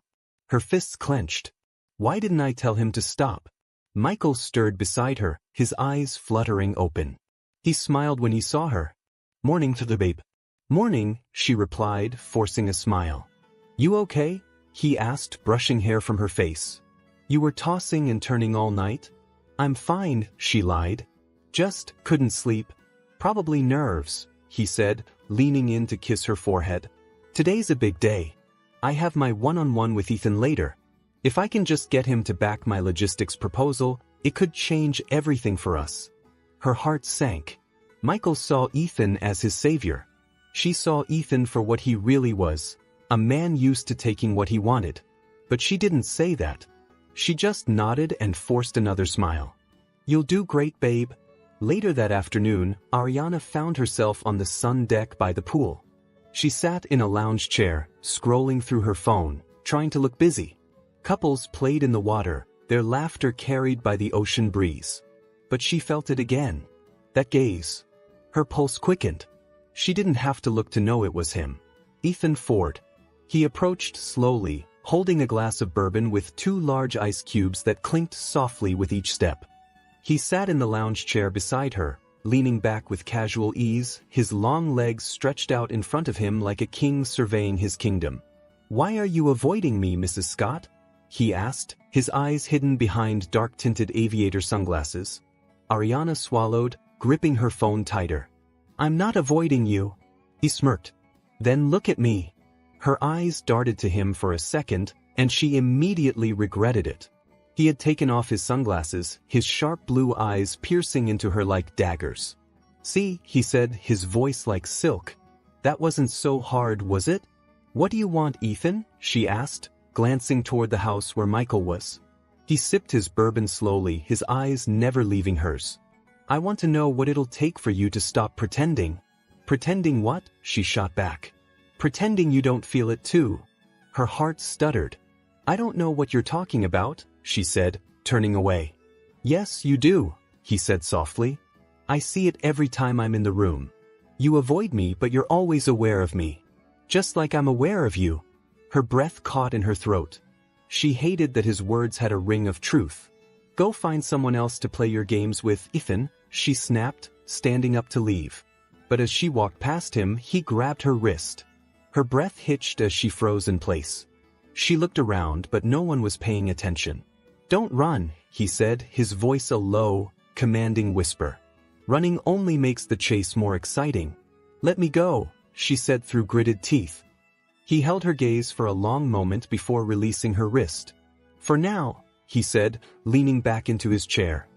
Her fists clenched. Why didn't I tell him to stop? Michael stirred beside her, his eyes fluttering open. He smiled when he saw her. "Morning to the babe." "Morning," she replied, forcing a smile. "You okay?" he asked, brushing hair from her face. "You were tossing and turning all night?" "I'm fine," she lied. "Just couldn't sleep." "Probably nerves," he said, leaning in to kiss her forehead. "Today's a big day. I have my one-on-one with Ethan later. If I can just get him to back my logistics proposal, It could change everything for us. Her heart sank. Michael saw Ethan as his savior. She saw Ethan for what he really was, a man used to taking what he wanted. But she didn't say that. She just nodded and forced another smile. "You'll do great, babe." Later that afternoon, Ariana found herself on the sun deck by the pool. She sat in a lounge chair, scrolling through her phone, trying to look busy. Couples played in the water, their laughter carried by the ocean breeze. But she felt it again. That gaze. Her pulse quickened. She didn't have to look to know it was him. Ethan Ford. He approached slowly, holding a glass of bourbon with 2 large ice cubes that clinked softly with each step. He sat in the lounge chair beside her, leaning back with casual ease, his long legs stretched out in front of him like a king surveying his kingdom. "Why are you avoiding me, Mrs. Scott?" he asked, his eyes hidden behind dark-tinted aviator sunglasses. Ariana swallowed, gripping her phone tighter. "I'm not avoiding you." He smirked. "Then look at me." Her eyes darted to him for a second, and she immediately regretted it. He had taken off his sunglasses, his sharp blue eyes piercing into her like daggers. "See," he said, his voice like silk. "That wasn't so hard, was it?" "What do you want, Ethan?" she asked, glancing toward the house where Michael was. He sipped his bourbon slowly, his eyes never leaving hers. "I want to know what it'll take for you to stop pretending." "Pretending what?" she shot back. "Pretending you don't feel it too." Her heart stuttered. "I don't know what you're talking about," she said, turning away. "Yes, you do," he said softly. "I see it every time I'm in the room. You avoid me, but you're always aware of me. Just like I'm aware of you." Her breath caught in her throat. She hated that his words had a ring of truth. "Go find someone else to play your games with, Ethan," she snapped, standing up to leave. But as she walked past him, he grabbed her wrist. Her breath hitched as she froze in place. She looked around, but no one was paying attention. "Don't run," he said, his voice a low, commanding whisper. "Running only makes the chase more exciting." "Let me go," she said through gritted teeth. He held her gaze for a long moment before releasing her wrist. "For now," he said, leaning back into his chair.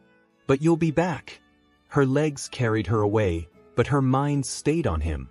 "But you'll be back." Her legs carried her away, but her mind stayed on him.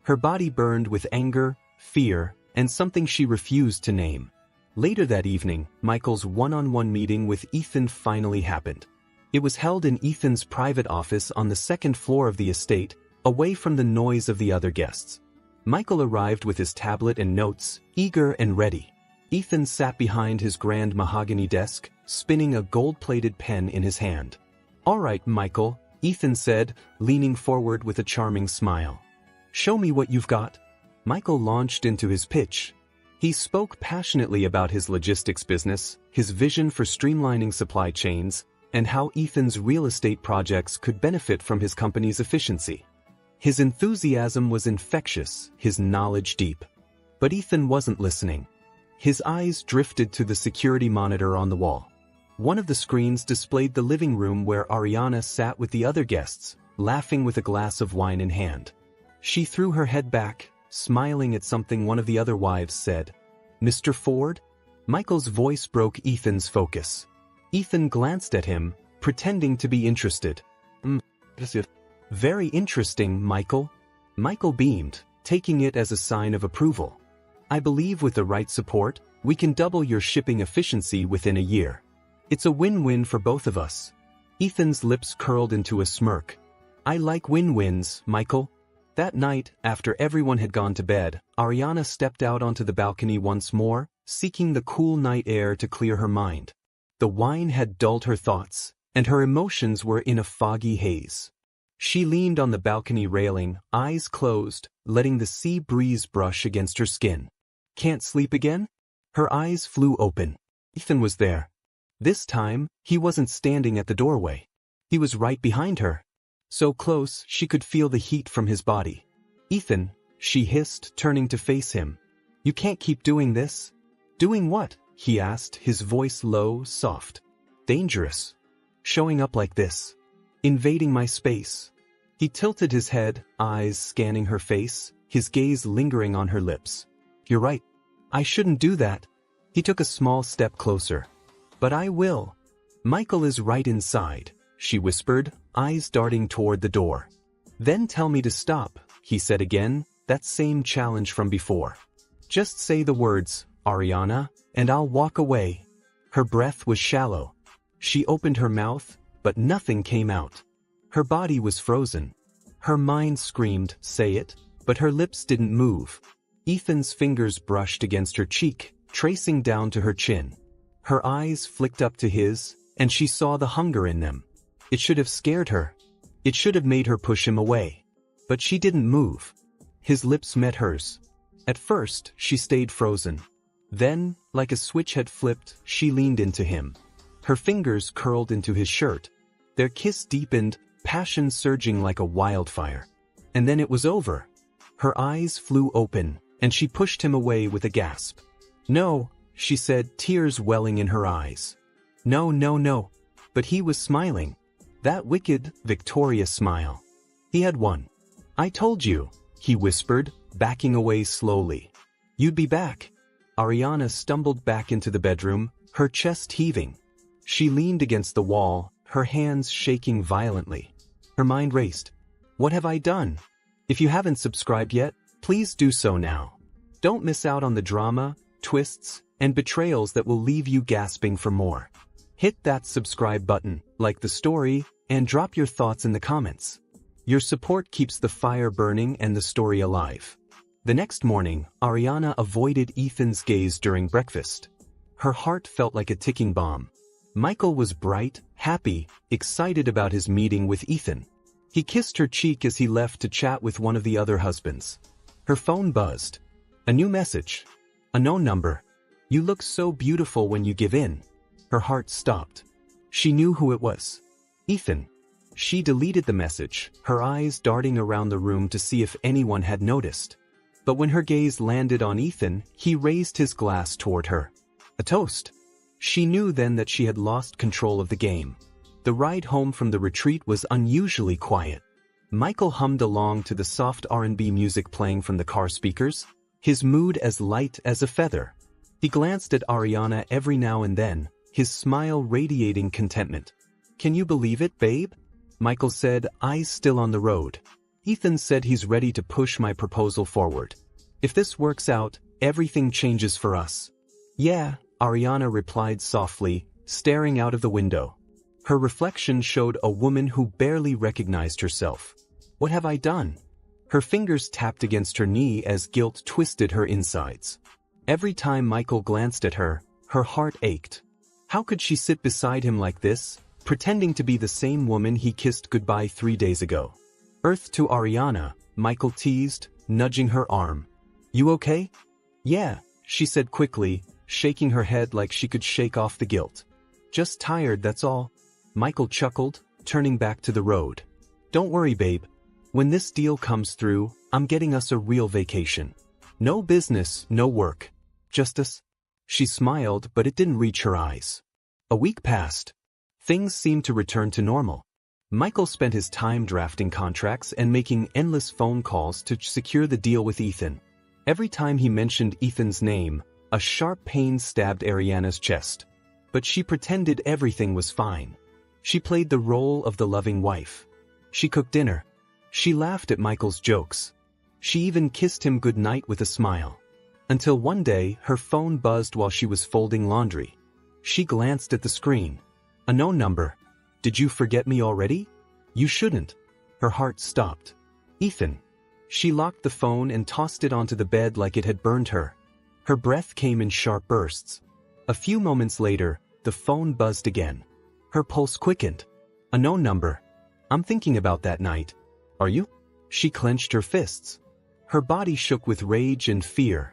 Her body burned with anger, fear, and something she refused to name. Later that evening, Michael's one-on-one meeting with Ethan finally happened. It was held in Ethan's private office on the 2nd floor of the estate, away from the noise of the other guests. Michael arrived with his tablet and notes, eager and ready. Ethan sat behind his grand mahogany desk, spinning a gold-plated pen in his hand. "All right, Michael," Ethan said, leaning forward with a charming smile. "Show me what you've got." Michael launched into his pitch. He spoke passionately about his logistics business, his vision for streamlining supply chains, and how Ethan's real estate projects could benefit from his company's efficiency. His enthusiasm was infectious, his knowledge deep. But Ethan wasn't listening. His eyes drifted to the security monitor on the wall. One of the screens displayed the living room where Ariana sat with the other guests, laughing with a glass of wine in hand. She threw her head back, smiling at something one of the other wives said. "Mr. Ford?" Michael's voice broke Ethan's focus. Ethan glanced at him, pretending to be interested. "Very interesting, Michael." Michael beamed, taking it as a sign of approval. "I believe with the right support, we can double your shipping efficiency within a year. It's a win-win for both of us." Ethan's lips curled into a smirk. "I like win-wins, Michael." That night, after everyone had gone to bed, Ariana stepped out onto the balcony once more, seeking the cool night air to clear her mind. The wine had dulled her thoughts, and her emotions were in a foggy haze. She leaned on the balcony railing, eyes closed, letting the sea breeze brush against her skin. "Can't sleep again?" Her eyes flew open. Ethan was there. This time, he wasn't standing at the doorway. He was right behind her. So close, she could feel the heat from his body. "Ethan," she hissed, turning to face him. "You can't keep doing this." "Doing what?" he asked, his voice low, soft. "Dangerous. Showing up like this. Invading my space." He tilted his head, eyes scanning her face, his gaze lingering on her lips. "You're right. I shouldn't do that." He took a small step closer. "But I will." Michael is right inside, she whispered, eyes darting toward the door. Then tell me to stop, he said again, that same challenge from before. Just say the words, Ariana, and I'll walk away. Her breath was shallow. She opened her mouth, but nothing came out. Her body was frozen. Her mind screamed, say it, but her lips didn't move. Ethan's fingers brushed against her cheek, tracing down to her chin. Her eyes flicked up to his, and she saw the hunger in them. It should have scared her. It should have made her push him away. But she didn't move. His lips met hers. At first, she stayed frozen. Then, like a switch had flipped, she leaned into him. Her fingers curled into his shirt. Their kiss deepened, passion surging like a wildfire. And then it was over. Her eyes flew open, and she pushed him away with a gasp. No, she said, tears welling in her eyes. No, no, no. But he was smiling. That wicked, victorious smile. He had won. I told you, he whispered, backing away slowly. You'd be back. Ariana stumbled back into the bedroom, her chest heaving. She leaned against the wall, her hands shaking violently. Her mind raced. What have I done? If you haven't subscribed yet, please do so now. Don't miss out on the drama, twists, and betrayals that will leave you gasping for more. Hit that subscribe button, like the story, and drop your thoughts in the comments. Your support keeps the fire burning and the story alive. The next morning, Ariana avoided Ethan's gaze during breakfast. Her heart felt like a ticking bomb. Michael was bright, happy, excited about his meeting with Ethan. He kissed her cheek as he left to chat with one of the other husbands. Her phone buzzed. A new message. A known number. You look so beautiful when you give in. Her heart stopped. She knew who it was. Ethan. She deleted the message, her eyes darting around the room to see if anyone had noticed. But when her gaze landed on Ethan, he raised his glass toward her. A toast. She knew then that she had lost control of the game. The ride home from the retreat was unusually quiet. Michael hummed along to the soft R&B music playing from the car speakers, his mood as light as a feather. He glanced at Ariana every now and then, his smile radiating contentment. Can you believe it, babe? Michael said, eyes still on the road. Ethan said he's ready to push my proposal forward. If this works out, everything changes for us. Yeah, Ariana replied softly, staring out of the window. Her reflection showed a woman who barely recognized herself. What have I done? Her fingers tapped against her knee as guilt twisted her insides. Every time Michael glanced at her, her heart ached. How could she sit beside him like this, pretending to be the same woman he kissed goodbye 3 days ago? Earth to Ariana, Michael teased, nudging her arm. You okay? Yeah, she said quickly, shaking her head like she could shake off the guilt. Just tired, that's all. Michael chuckled, turning back to the road. Don't worry, babe. When this deal comes through, I'm getting us a real vacation. No business, no work. Just us. She smiled, but it didn't reach her eyes. A week passed. Things seemed to return to normal. Michael spent his time drafting contracts and making endless phone calls to secure the deal with Ethan. Every time he mentioned Ethan's name, a sharp pain stabbed Ariana's chest. But she pretended everything was fine. She played the role of the loving wife. She cooked dinner. She laughed at Michael's jokes. She even kissed him goodnight with a smile. Until one day, her phone buzzed while she was folding laundry. She glanced at the screen. A known number. Did you forget me already? You shouldn't. Her heart stopped. Ethan. She locked the phone and tossed it onto the bed like it had burned her. Her breath came in sharp bursts. A few moments later, the phone buzzed again. Her pulse quickened. A known number. I'm thinking about that night. Are you? She clenched her fists. Her body shook with rage and fear.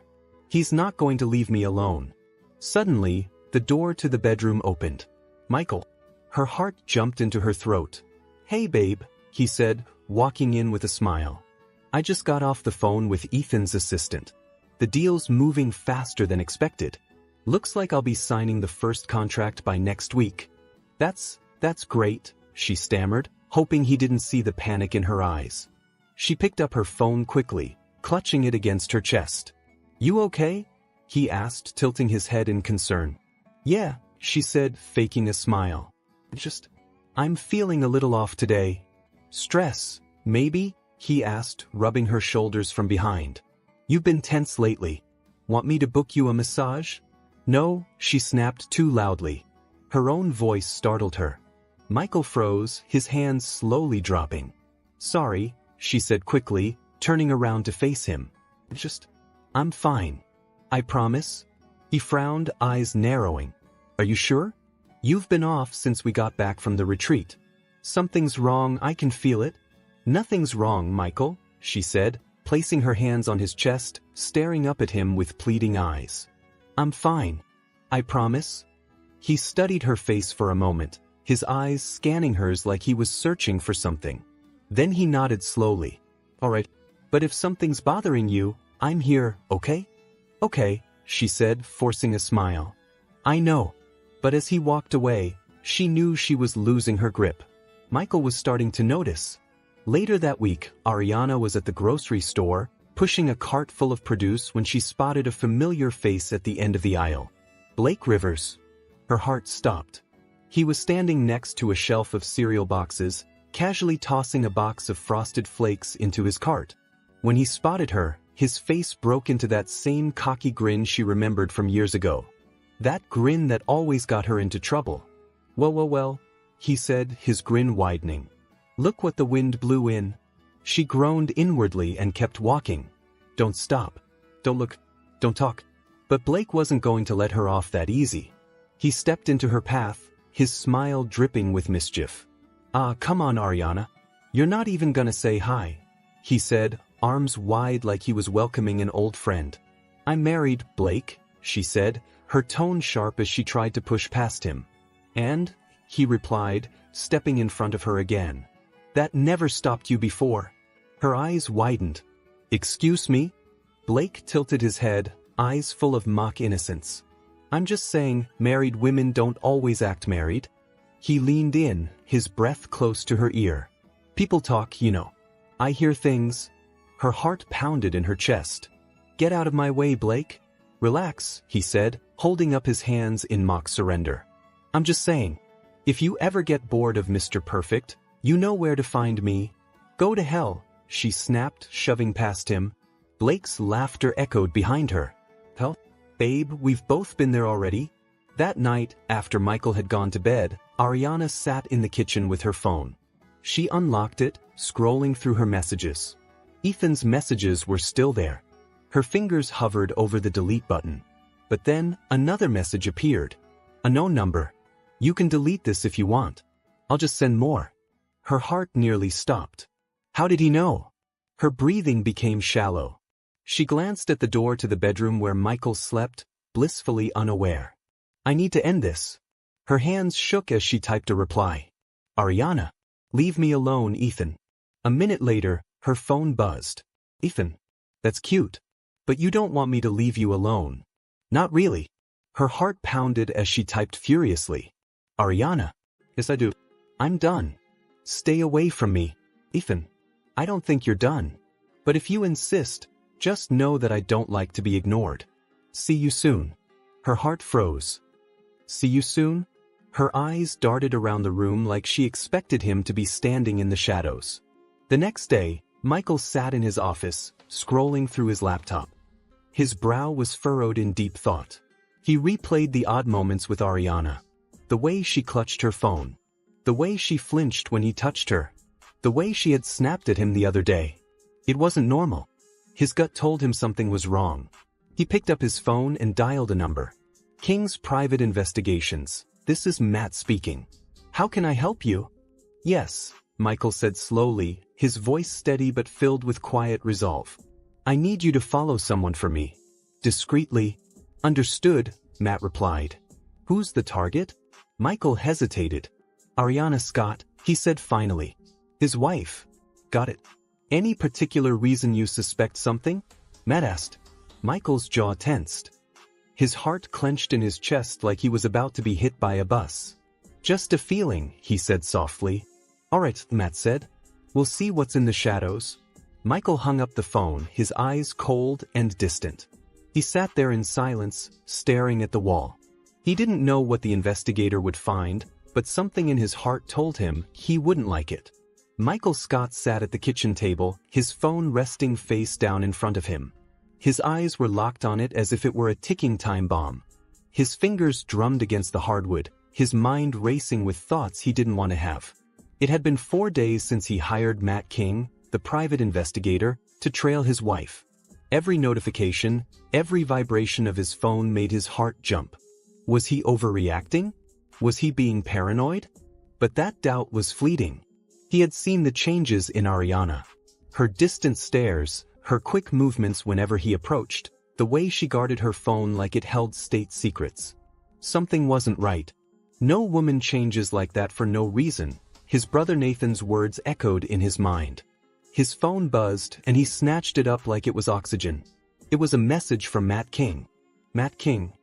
He's not going to leave me alone. Suddenly, the door to the bedroom opened. Michael. Her heart jumped into her throat. Hey babe, he said, walking in with a smile. I just got off the phone with Ethan's assistant. The deal's moving faster than expected. Looks like I'll be signing the first contract by next week. That's great, she stammered, hoping he didn't see the panic in her eyes. She picked up her phone quickly, clutching it against her chest. You okay? He asked, tilting his head in concern. Yeah, she said, faking a smile. Just, I'm feeling a little off today. Stress, maybe? He asked, rubbing her shoulders from behind. You've been tense lately. Want me to book you a massage? No, she snapped too loudly. Her own voice startled her. Michael froze, his hands slowly dropping. Sorry, she said quickly, turning around to face him. Just, I'm fine. I promise. He frowned, eyes narrowing. Are you sure? You've been off since we got back from the retreat. Something's wrong, I can feel it. Nothing's wrong, Michael, she said, placing her hands on his chest, staring up at him with pleading eyes. I'm fine. I promise. He studied her face for a moment, his eyes scanning hers like he was searching for something. Then he nodded slowly. All right, but if something's bothering you, I'm here, okay? Okay, she said, forcing a smile. I know. But as he walked away, she knew she was losing her grip. Michael was starting to notice. Later that week, Ariana was at the grocery store, pushing a cart full of produce when she spotted a familiar face at the end of the aisle. Blake Rivers. Her heart stopped. He was standing next to a shelf of cereal boxes, casually tossing a box of Frosted Flakes into his cart. When he spotted her, his face broke into that same cocky grin she remembered from years ago. That grin that always got her into trouble. Well, he said, his grin widening. Look what the wind blew in. She groaned inwardly and kept walking. Don't stop. Don't look. Don't talk. But Blake wasn't going to let her off that easy. He stepped into her path, his smile dripping with mischief. Ah, come on, Ariana. You're not even gonna say hi, he said, arms wide like he was welcoming an old friend. I'm married, Blake, she said, her tone sharp as she tried to push past him. And, he replied, stepping in front of her again. That never stopped you before. Her eyes widened. Excuse me? Blake tilted his head, eyes full of mock innocence. I'm just saying, married women don't always act married. He leaned in, his breath close to her ear. People talk, you know. I hear things. Her heart pounded in her chest. Get out of my way, Blake. Relax, he said, holding up his hands in mock surrender. I'm just saying, if you ever get bored of Mr. Perfect, you know where to find me. Go to hell, she snapped, shoving past him. Blake's laughter echoed behind her. Hell, babe, we've both been there already. That night, after Michael had gone to bed, Ariana sat in the kitchen with her phone. She unlocked it, scrolling through her messages. Ethan's messages were still there. Her fingers hovered over the delete button. But then, another message appeared. A known number. You can delete this if you want. I'll just send more. Her heart nearly stopped. How did he know? Her breathing became shallow. She glanced at the door to the bedroom where Michael slept, blissfully unaware. I need to end this. Her hands shook as she typed a reply. Ariana. Leave me alone, Ethan. A minute later, her phone buzzed. Ethan. That's cute. But you don't want me to leave you alone. Not really. Her heart pounded as she typed furiously. Ariana. Yes, I do. I'm done. Stay away from me, Ethan. I don't think you're done. But if you insist, just know that I don't like to be ignored. See you soon. Her heart froze. See you soon? Her eyes darted around the room like she expected him to be standing in the shadows. The next day, Michael sat in his office, scrolling through his laptop. His brow was furrowed in deep thought. He replayed the odd moments with Ariana. The way she clutched her phone. The way she flinched when he touched her. The way she had snapped at him the other day. It wasn't normal. His gut told him something was wrong. He picked up his phone and dialed a number. King's Private Investigations. This is Matt speaking. How can I help you? Yes, Michael said slowly, his voice steady but filled with quiet resolve. I need you to follow someone for me. Discreetly. Understood, Matt replied. Who's the target? Michael hesitated. Ariana Scott, he said finally. His wife. Got it. Any particular reason you suspect something? Matt asked. Michael's jaw tensed. His heart clenched in his chest like he was about to be hit by a bus. Just a feeling, he said softly. All right, Matt said. We'll see what's in the shadows. Michael hung up the phone, his eyes cold and distant. He sat there in silence, staring at the wall. He didn't know what the investigator would find, but something in his heart told him he wouldn't like it. Michael Scott sat at the kitchen table, his phone resting face down in front of him. His eyes were locked on it as if it were a ticking time bomb. His fingers drummed against the hardwood, his mind racing with thoughts he didn't want to have. It had been 4 days since he hired Matt King, the private investigator, to trail his wife. Every notification, every vibration of his phone made his heart jump. Was he overreacting? Was he being paranoid? But that doubt was fleeting. He had seen the changes in Ariana. Her distant stares, her quick movements whenever he approached, the way she guarded her phone like it held state secrets. Something wasn't right. No woman changes like that for no reason. His brother Nathan's words echoed in his mind. His phone buzzed and he snatched it up like it was oxygen. It was a message from Matt King. Matt King.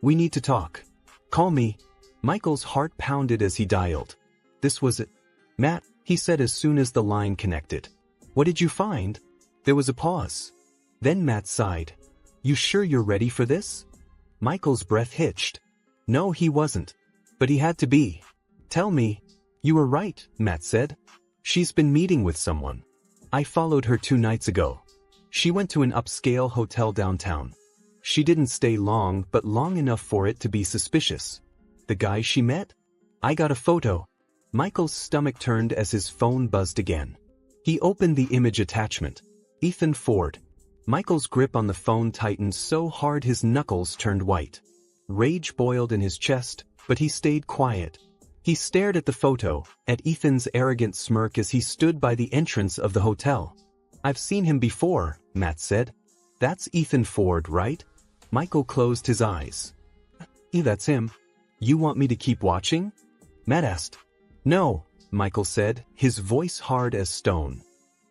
We need to talk. Call me. Michael's heart pounded as he dialed. This was it. Matt, he said as soon as the line connected. What did you find? There was a pause. Then Matt sighed. You sure you're ready for this? Michael's breath hitched. No, he wasn't. But he had to be. Tell me. You were right, Matt said. She's been meeting with someone. I followed her 2 nights ago. She went to an upscale hotel downtown. She didn't stay long, but long enough for it to be suspicious. The guy she met? I got a photo. Michael's stomach turned as his phone buzzed again. He opened the image attachment. Ethan Ford. Michael's grip on the phone tightened so hard his knuckles turned white. Rage boiled in his chest, but he stayed quiet. He stared at the photo, at Ethan's arrogant smirk as he stood by the entrance of the hotel. I've seen him before, Matt said. That's Ethan Ford, right? Michael closed his eyes. Yeah, that's him. You want me to keep watching? Matt asked. No, Michael said, his voice hard as stone.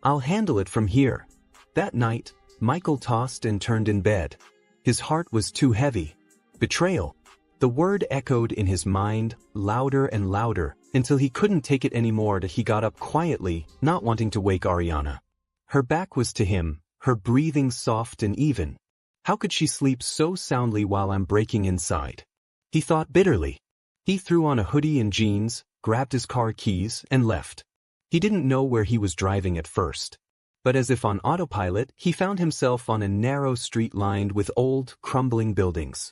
I'll handle it from here. That night, Michael tossed and turned in bed. His heart was too heavy. Betrayal. The word echoed in his mind, louder and louder, until he couldn't take it anymore. He got up quietly, not wanting to wake Ariana. Her back was to him, her breathing soft and even. How could she sleep so soundly while I'm breaking inside? He thought bitterly. He threw on a hoodie and jeans, grabbed his car keys, and left. He didn't know where he was driving at first. But as if on autopilot, he found himself on a narrow street lined with old, crumbling buildings.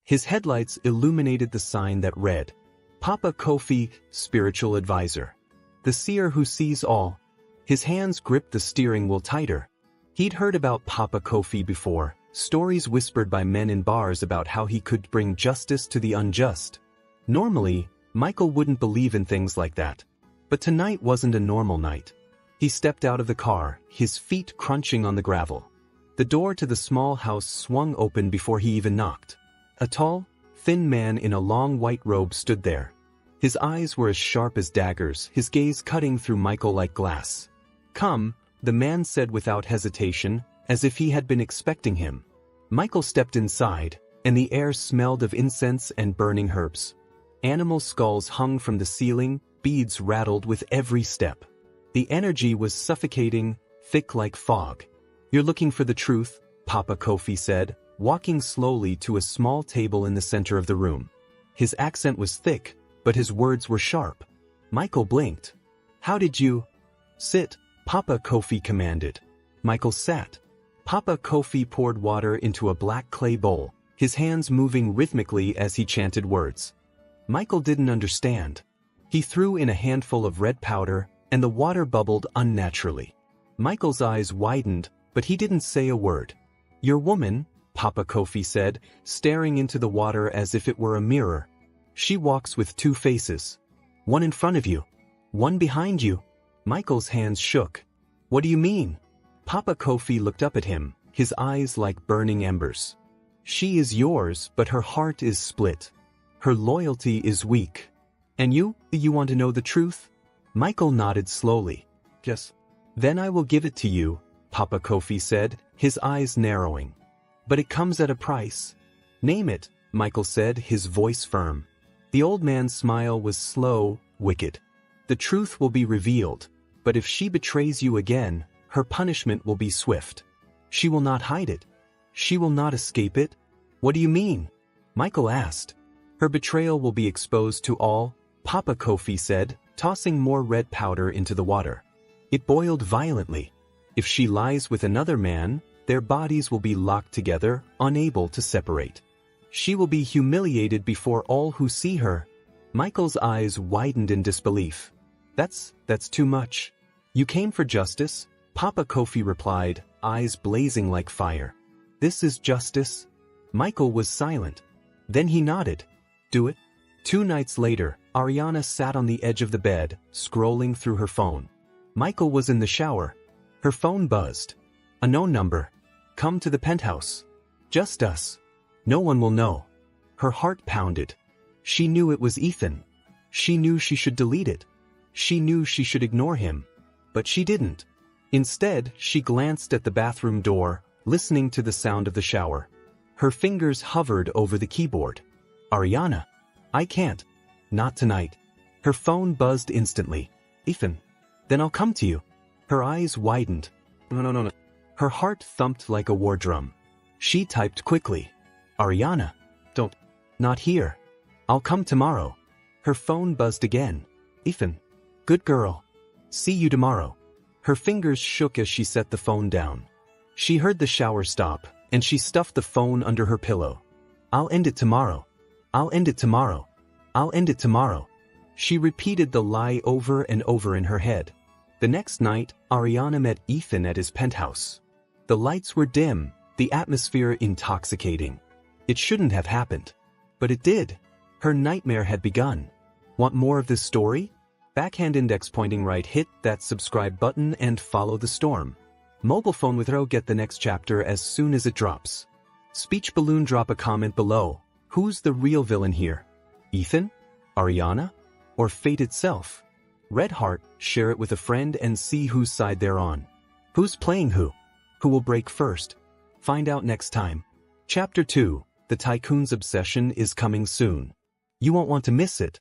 His headlights illuminated the sign that read, Papa Kofi, Spiritual Advisor. The seer who sees all. His hands gripped the steering wheel tighter. He'd heard about Papa Kofi before, stories whispered by men in bars about how he could bring justice to the unjust. Normally, Michael wouldn't believe in things like that. But tonight wasn't a normal night. He stepped out of the car, his feet crunching on the gravel. The door to the small house swung open before he even knocked. A tall, thin man in a long white robe stood there. His eyes were as sharp as daggers, his gaze cutting through Michael like glass. Come, the man said without hesitation, as if he had been expecting him. Michael stepped inside, and the air smelled of incense and burning herbs. Animal skulls hung from the ceiling, beads rattled with every step. The energy was suffocating, thick like fog. You're looking for the truth, Papa Kofi said, walking slowly to a small table in the center of the room. His accent was thick, but his words were sharp. Michael blinked. How did you? Sit, Papa Kofi commanded. Michael sat. Papa Kofi poured water into a black clay bowl, his hands moving rhythmically as he chanted words. Michael didn't understand. He threw in a handful of red powder, and the water bubbled unnaturally. Michael's eyes widened, but he didn't say a word. Your woman, Papa Kofi said, staring into the water as if it were a mirror. She walks with 2 faces. One in front of you. One behind you. Michael's hands shook. What do you mean? Papa Kofi looked up at him, his eyes like burning embers. She is yours, but her heart is split. Her loyalty is weak. And you want to know the truth? Michael nodded slowly. Yes. Then I will give it to you, Papa Kofi said, his eyes narrowing. But it comes at a price. Name it, Michael said, his voice firm. The old man's smile was slow, wicked. The truth will be revealed, but if she betrays you again, her punishment will be swift. She will not hide it. She will not escape it. What do you mean? Michael asked. Her betrayal will be exposed to all, Papa Kofi said, tossing more red powder into the water. It boiled violently. If she lies with another man, their bodies will be locked together, unable to separate. She will be humiliated before all who see her. Michael's eyes widened in disbelief. That's too much. You came for justice? Papa Kofi replied, eyes blazing like fire. This is justice? Michael was silent. Then he nodded. Do it. 2 nights later, Ariana sat on the edge of the bed, scrolling through her phone. Michael was in the shower. Her phone buzzed. A known number. Come to the penthouse. Just us. No one will know. Her heart pounded. She knew it was Ethan. She knew she should delete it. She knew she should ignore him. But she didn't. Instead, she glanced at the bathroom door, listening to the sound of the shower. Her fingers hovered over the keyboard. Ariana. I can't. Not tonight. Her phone buzzed instantly. Ethan. Then I'll come to you. Her eyes widened. No. Her heart thumped like a war drum. She typed quickly. Ariana. Don't. Not here. I'll come tomorrow. Her phone buzzed again. Ethan. Good girl. See you tomorrow. Her fingers shook as she set the phone down. She heard the shower stop, and she stuffed the phone under her pillow. I'll end it tomorrow. I'll end it tomorrow. I'll end it tomorrow. She repeated the lie over and over in her head. The next night, Ariana met Ethan at his penthouse. The lights were dim, the atmosphere intoxicating. It shouldn't have happened. But it did. Her nightmare had begun. Want more of this story? Backhand index pointing right, hit that subscribe button and follow the storm. Mobile phone with Ro, get the next chapter as soon as it drops. Speech balloon, drop a comment below. Who's the real villain here? Ethan? Ariana? Or fate itself? Red heart, share it with a friend and see whose side they're on. Who's playing who? Who will break first? Find out next time. Chapter 2, The Tycoon's Obsession is coming soon. You won't want to miss it.